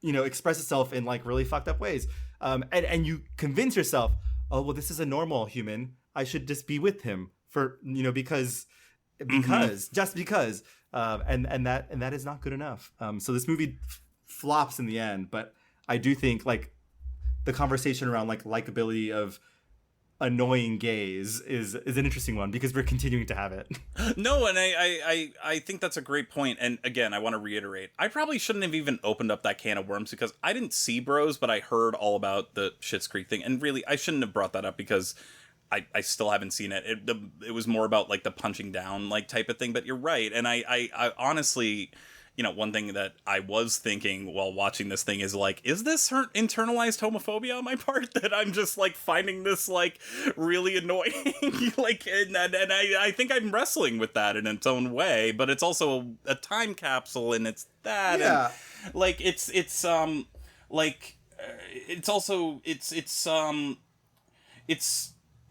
you know, express itself in like really fucked up ways. And you convince yourself, oh, well, this is a normal human. I should just be with him for, you know, because, just because, and that is not good enough. So this movie flops in the end, but I do think like the conversation around like likability of annoying gays is an interesting one because we're continuing to have it. No, and I think that's a great point. And again, I want to reiterate, I probably shouldn't have even opened up that can of worms because I didn't see Bros, but I heard all about the Schitt's Creek thing, and really I shouldn't have brought that up because I still haven't seen it. It was more about like the punching down like type of thing. But you're right, and I honestly, you know, one thing that I was thinking while watching this thing is like, is this internalized homophobia on my part that I'm just like finding this like really annoying? Like, and I think I'm wrestling with that in its own way, but it's also a time capsule, and it's that, and like it's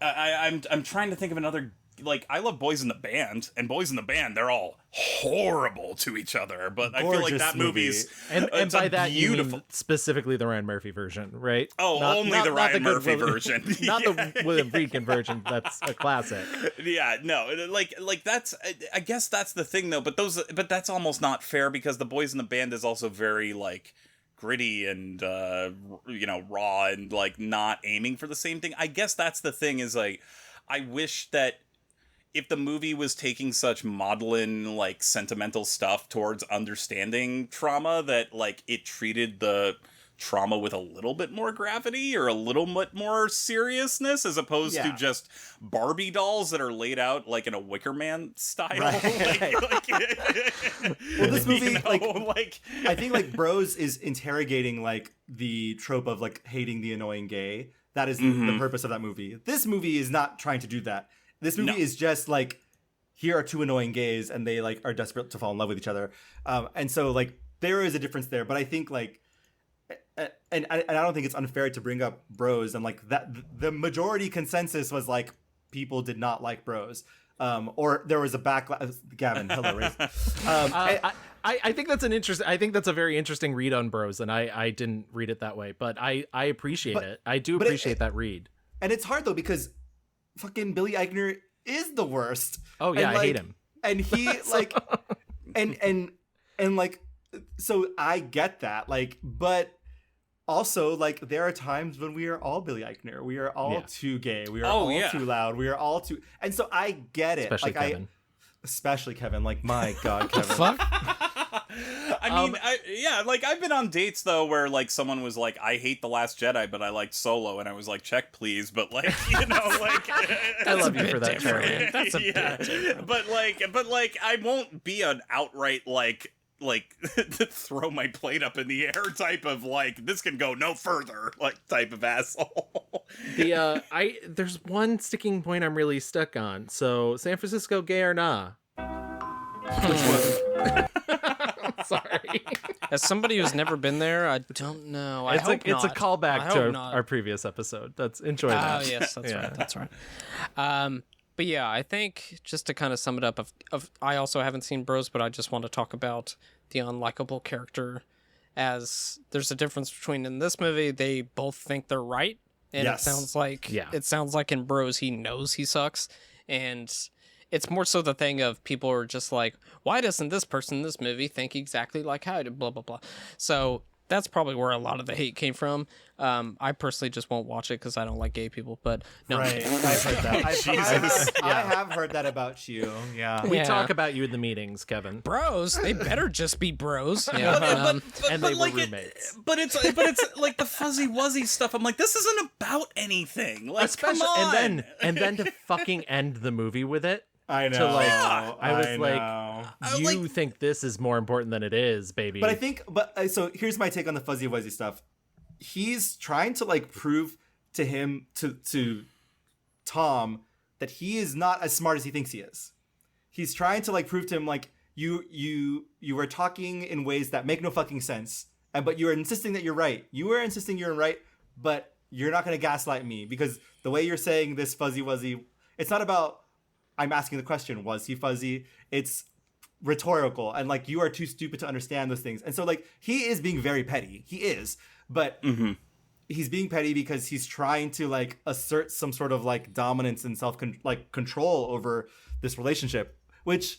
I'm trying to think of another. Like, I love Boys in the Band, and Boys in the Band, they're all horrible to each other, but I feel like that movie's and by that beautiful. You mean specifically the Ryan Murphy version, right? Oh, only the Ryan Murphy version, not the William Friedkin version. That's a classic. Yeah, no, like that's, I guess that's the thing though. But that's almost not fair because the Boys in the Band is also very like gritty and you know, raw and like not aiming for the same thing. I guess that's the thing is like, I wish that if the movie was taking such maudlin, like, sentimental stuff towards understanding trauma, that, like, it treated the trauma with a little bit more gravity or a little bit more seriousness, as opposed to just Barbie dolls that are laid out like in a Wicker Man style. Right. Well, this movie, I think like Bros is interrogating like the trope of like hating the annoying gay. That is the purpose of that movie. This movie is not trying to do that. This movie is just like, here are two annoying gays and they like are desperate to fall in love with each other. And so like there is a difference there, but I think like, and I don't think it's unfair to bring up Bros, and like that the majority consensus was like people did not like Bros, or there was a backlash. Gavin, hello, Ray. I think that's I think that's a very interesting read on Bros, and I didn't read it that way, but I appreciate it. I do appreciate that read. And it's hard though because fucking Billy Eichner is the worst. Oh yeah, and, like, I hate him. And he like, and like, so I get that, like, but also like there are times when we are all Billy Eichner. We are all too gay. We are all too loud. We are all too, and so I get it. Especially like Kevin. Especially Kevin. Like my God, Kevin. Fuck. I mean, like I've been on dates though where like someone was like, "I hate The Last Jedi, but I liked Solo," and I was like, "Check, please." But like, you know, like I love you for that, Charlie. That's a bit different. But like, I won't be an outright like throw my plate up in the air type of like this can go no further like type of asshole. There's one sticking point I'm really stuck on. So San Francisco, gay or nah? Which one? Sorry. As somebody who's never been there, I don't know. It's a callback to our previous episode. Enjoy that. Oh yes, that's right. That's right. But yeah, I think just to kind of sum it up, I also haven't seen Bros, but I just want to talk about the unlikable character. As there's a difference between in this movie, they both think they're right, and it sounds like in Bros he knows he sucks, and it's more so the thing of people are just like, why doesn't this person in this movie think exactly like I do? Blah blah blah. So that's probably where a lot of the hate came from. I personally just won't watch it because I don't like gay people. But no, right. I've heard that. I have heard that about you. Yeah, we talk about you in the meetings, Kevin. Bros, they better just be bros. Yeah, and they were roommates. But it's like the fuzzy wuzzy stuff. I'm like, this isn't about anything. Like, come on. And then to fucking end the movie with it. I know. To like, I was like, you think this is more important than it is, baby. But I think, so here's my take on the fuzzy wuzzy stuff. He's trying to like prove to him, to Tom, that he is not as smart as he thinks he is. He's trying to like prove to him like, you are talking in ways that make no fucking sense, but you are insisting that you're right. You are insisting you're right, but you're not going to gaslight me because the way you're saying this fuzzy wuzzy, it's not about, I'm asking the question, was he fuzzy? It's rhetorical. And like, you are too stupid to understand those things. And so like, he is being very petty. He is, but he's being petty because he's trying to like assert some sort of like dominance and control over this relationship, which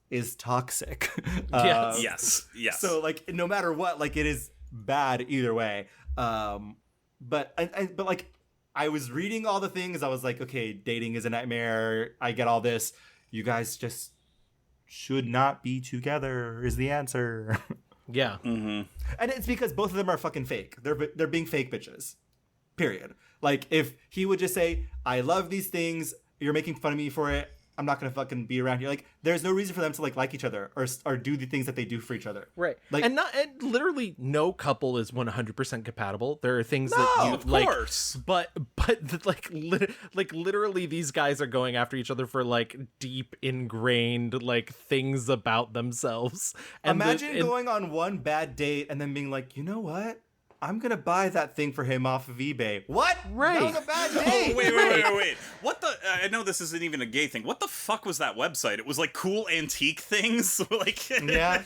is toxic. Yes. So like, no matter what, like it is bad either way. But like, I was reading all the things. I was like, okay, dating is a nightmare. I get all this. You guys just should not be together is the answer. Yeah. And it's because both of them are fucking fake. They're being fake bitches. Period. Like, if he would just say, I love these things. You're making fun of me for it. I'm not going to fucking be around here. Like, there's no reason for them to like each other or do the things that they do for each other. Right. Like, and literally no couple is 100% compatible. There are things that you of like, course. but like literally these guys are going after each other for like deep ingrained like things about themselves. And imagine going on one bad date and then being like, you know what? I'm going to buy that thing for him off of eBay. What? Right. That was a bad date. Wait. What the? I know this isn't even a gay thing. What the fuck was that website? It was like cool antique things. Like, yeah.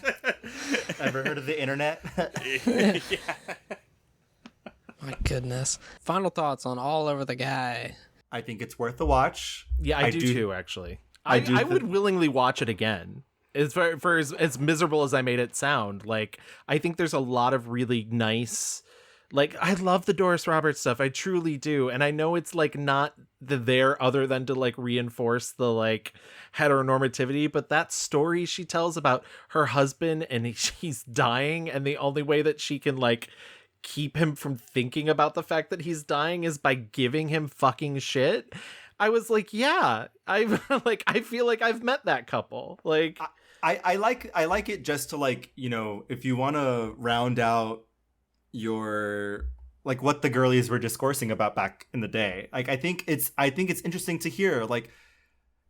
Ever heard of the internet? Yeah. My goodness. Final thoughts on All Over the Guy. I think it's worth the watch. Yeah, I do too, actually. I would willingly watch it again. For as miserable as I made it sound, like, I think there's a lot of really nice, like, I love the Doris Roberts stuff. I truly do. And I know it's like not there other than to like reinforce the like heteronormativity, but that story she tells about her husband and he's dying, and the only way that she can like keep him from thinking about the fact that he's dying is by giving him fucking shit. I was like, yeah, I feel like I've met that couple. Like, I like it just to, like, you know, if you want to round out your, like, what the girlies were discoursing about back in the day. Like, I think it's interesting to hear, like,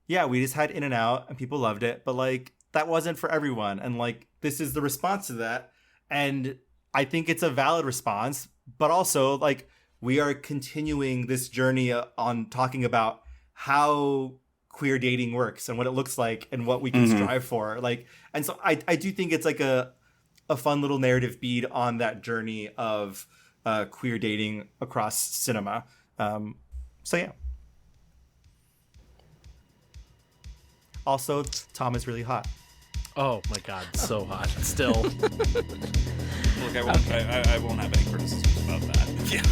yeah, we just had In and Out and people loved it, but like that wasn't for everyone, and like this is the response to that, and I think it's a valid response, but also like we are continuing this journey on talking about how queer dating works and what it looks like and what we can strive for, like, and so I do think it's like a fun little narrative bead on that journey of queer dating across cinema. So yeah. Also, Tom is really hot. Oh my god, so hot. Still. Look, I won't have any criticisms about that. Yeah.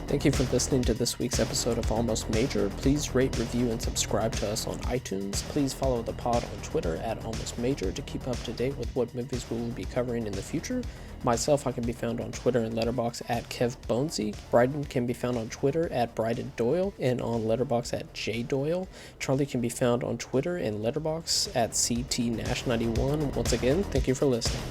Thank you for listening to this week's episode of Almost Major. Please rate, review, and subscribe to us on iTunes. Please follow the pod on Twitter at Almost Major to keep up to date with what movies we will be covering in the future. Myself, I can be found on Twitter and Letterboxd at Kev Bonesy. Bryden can be found on Twitter at Bryden Doyle and on Letterboxd at J Doyle. Charlie can be found on Twitter and Letterboxd at CT Nash91. Once again, thank you for listening.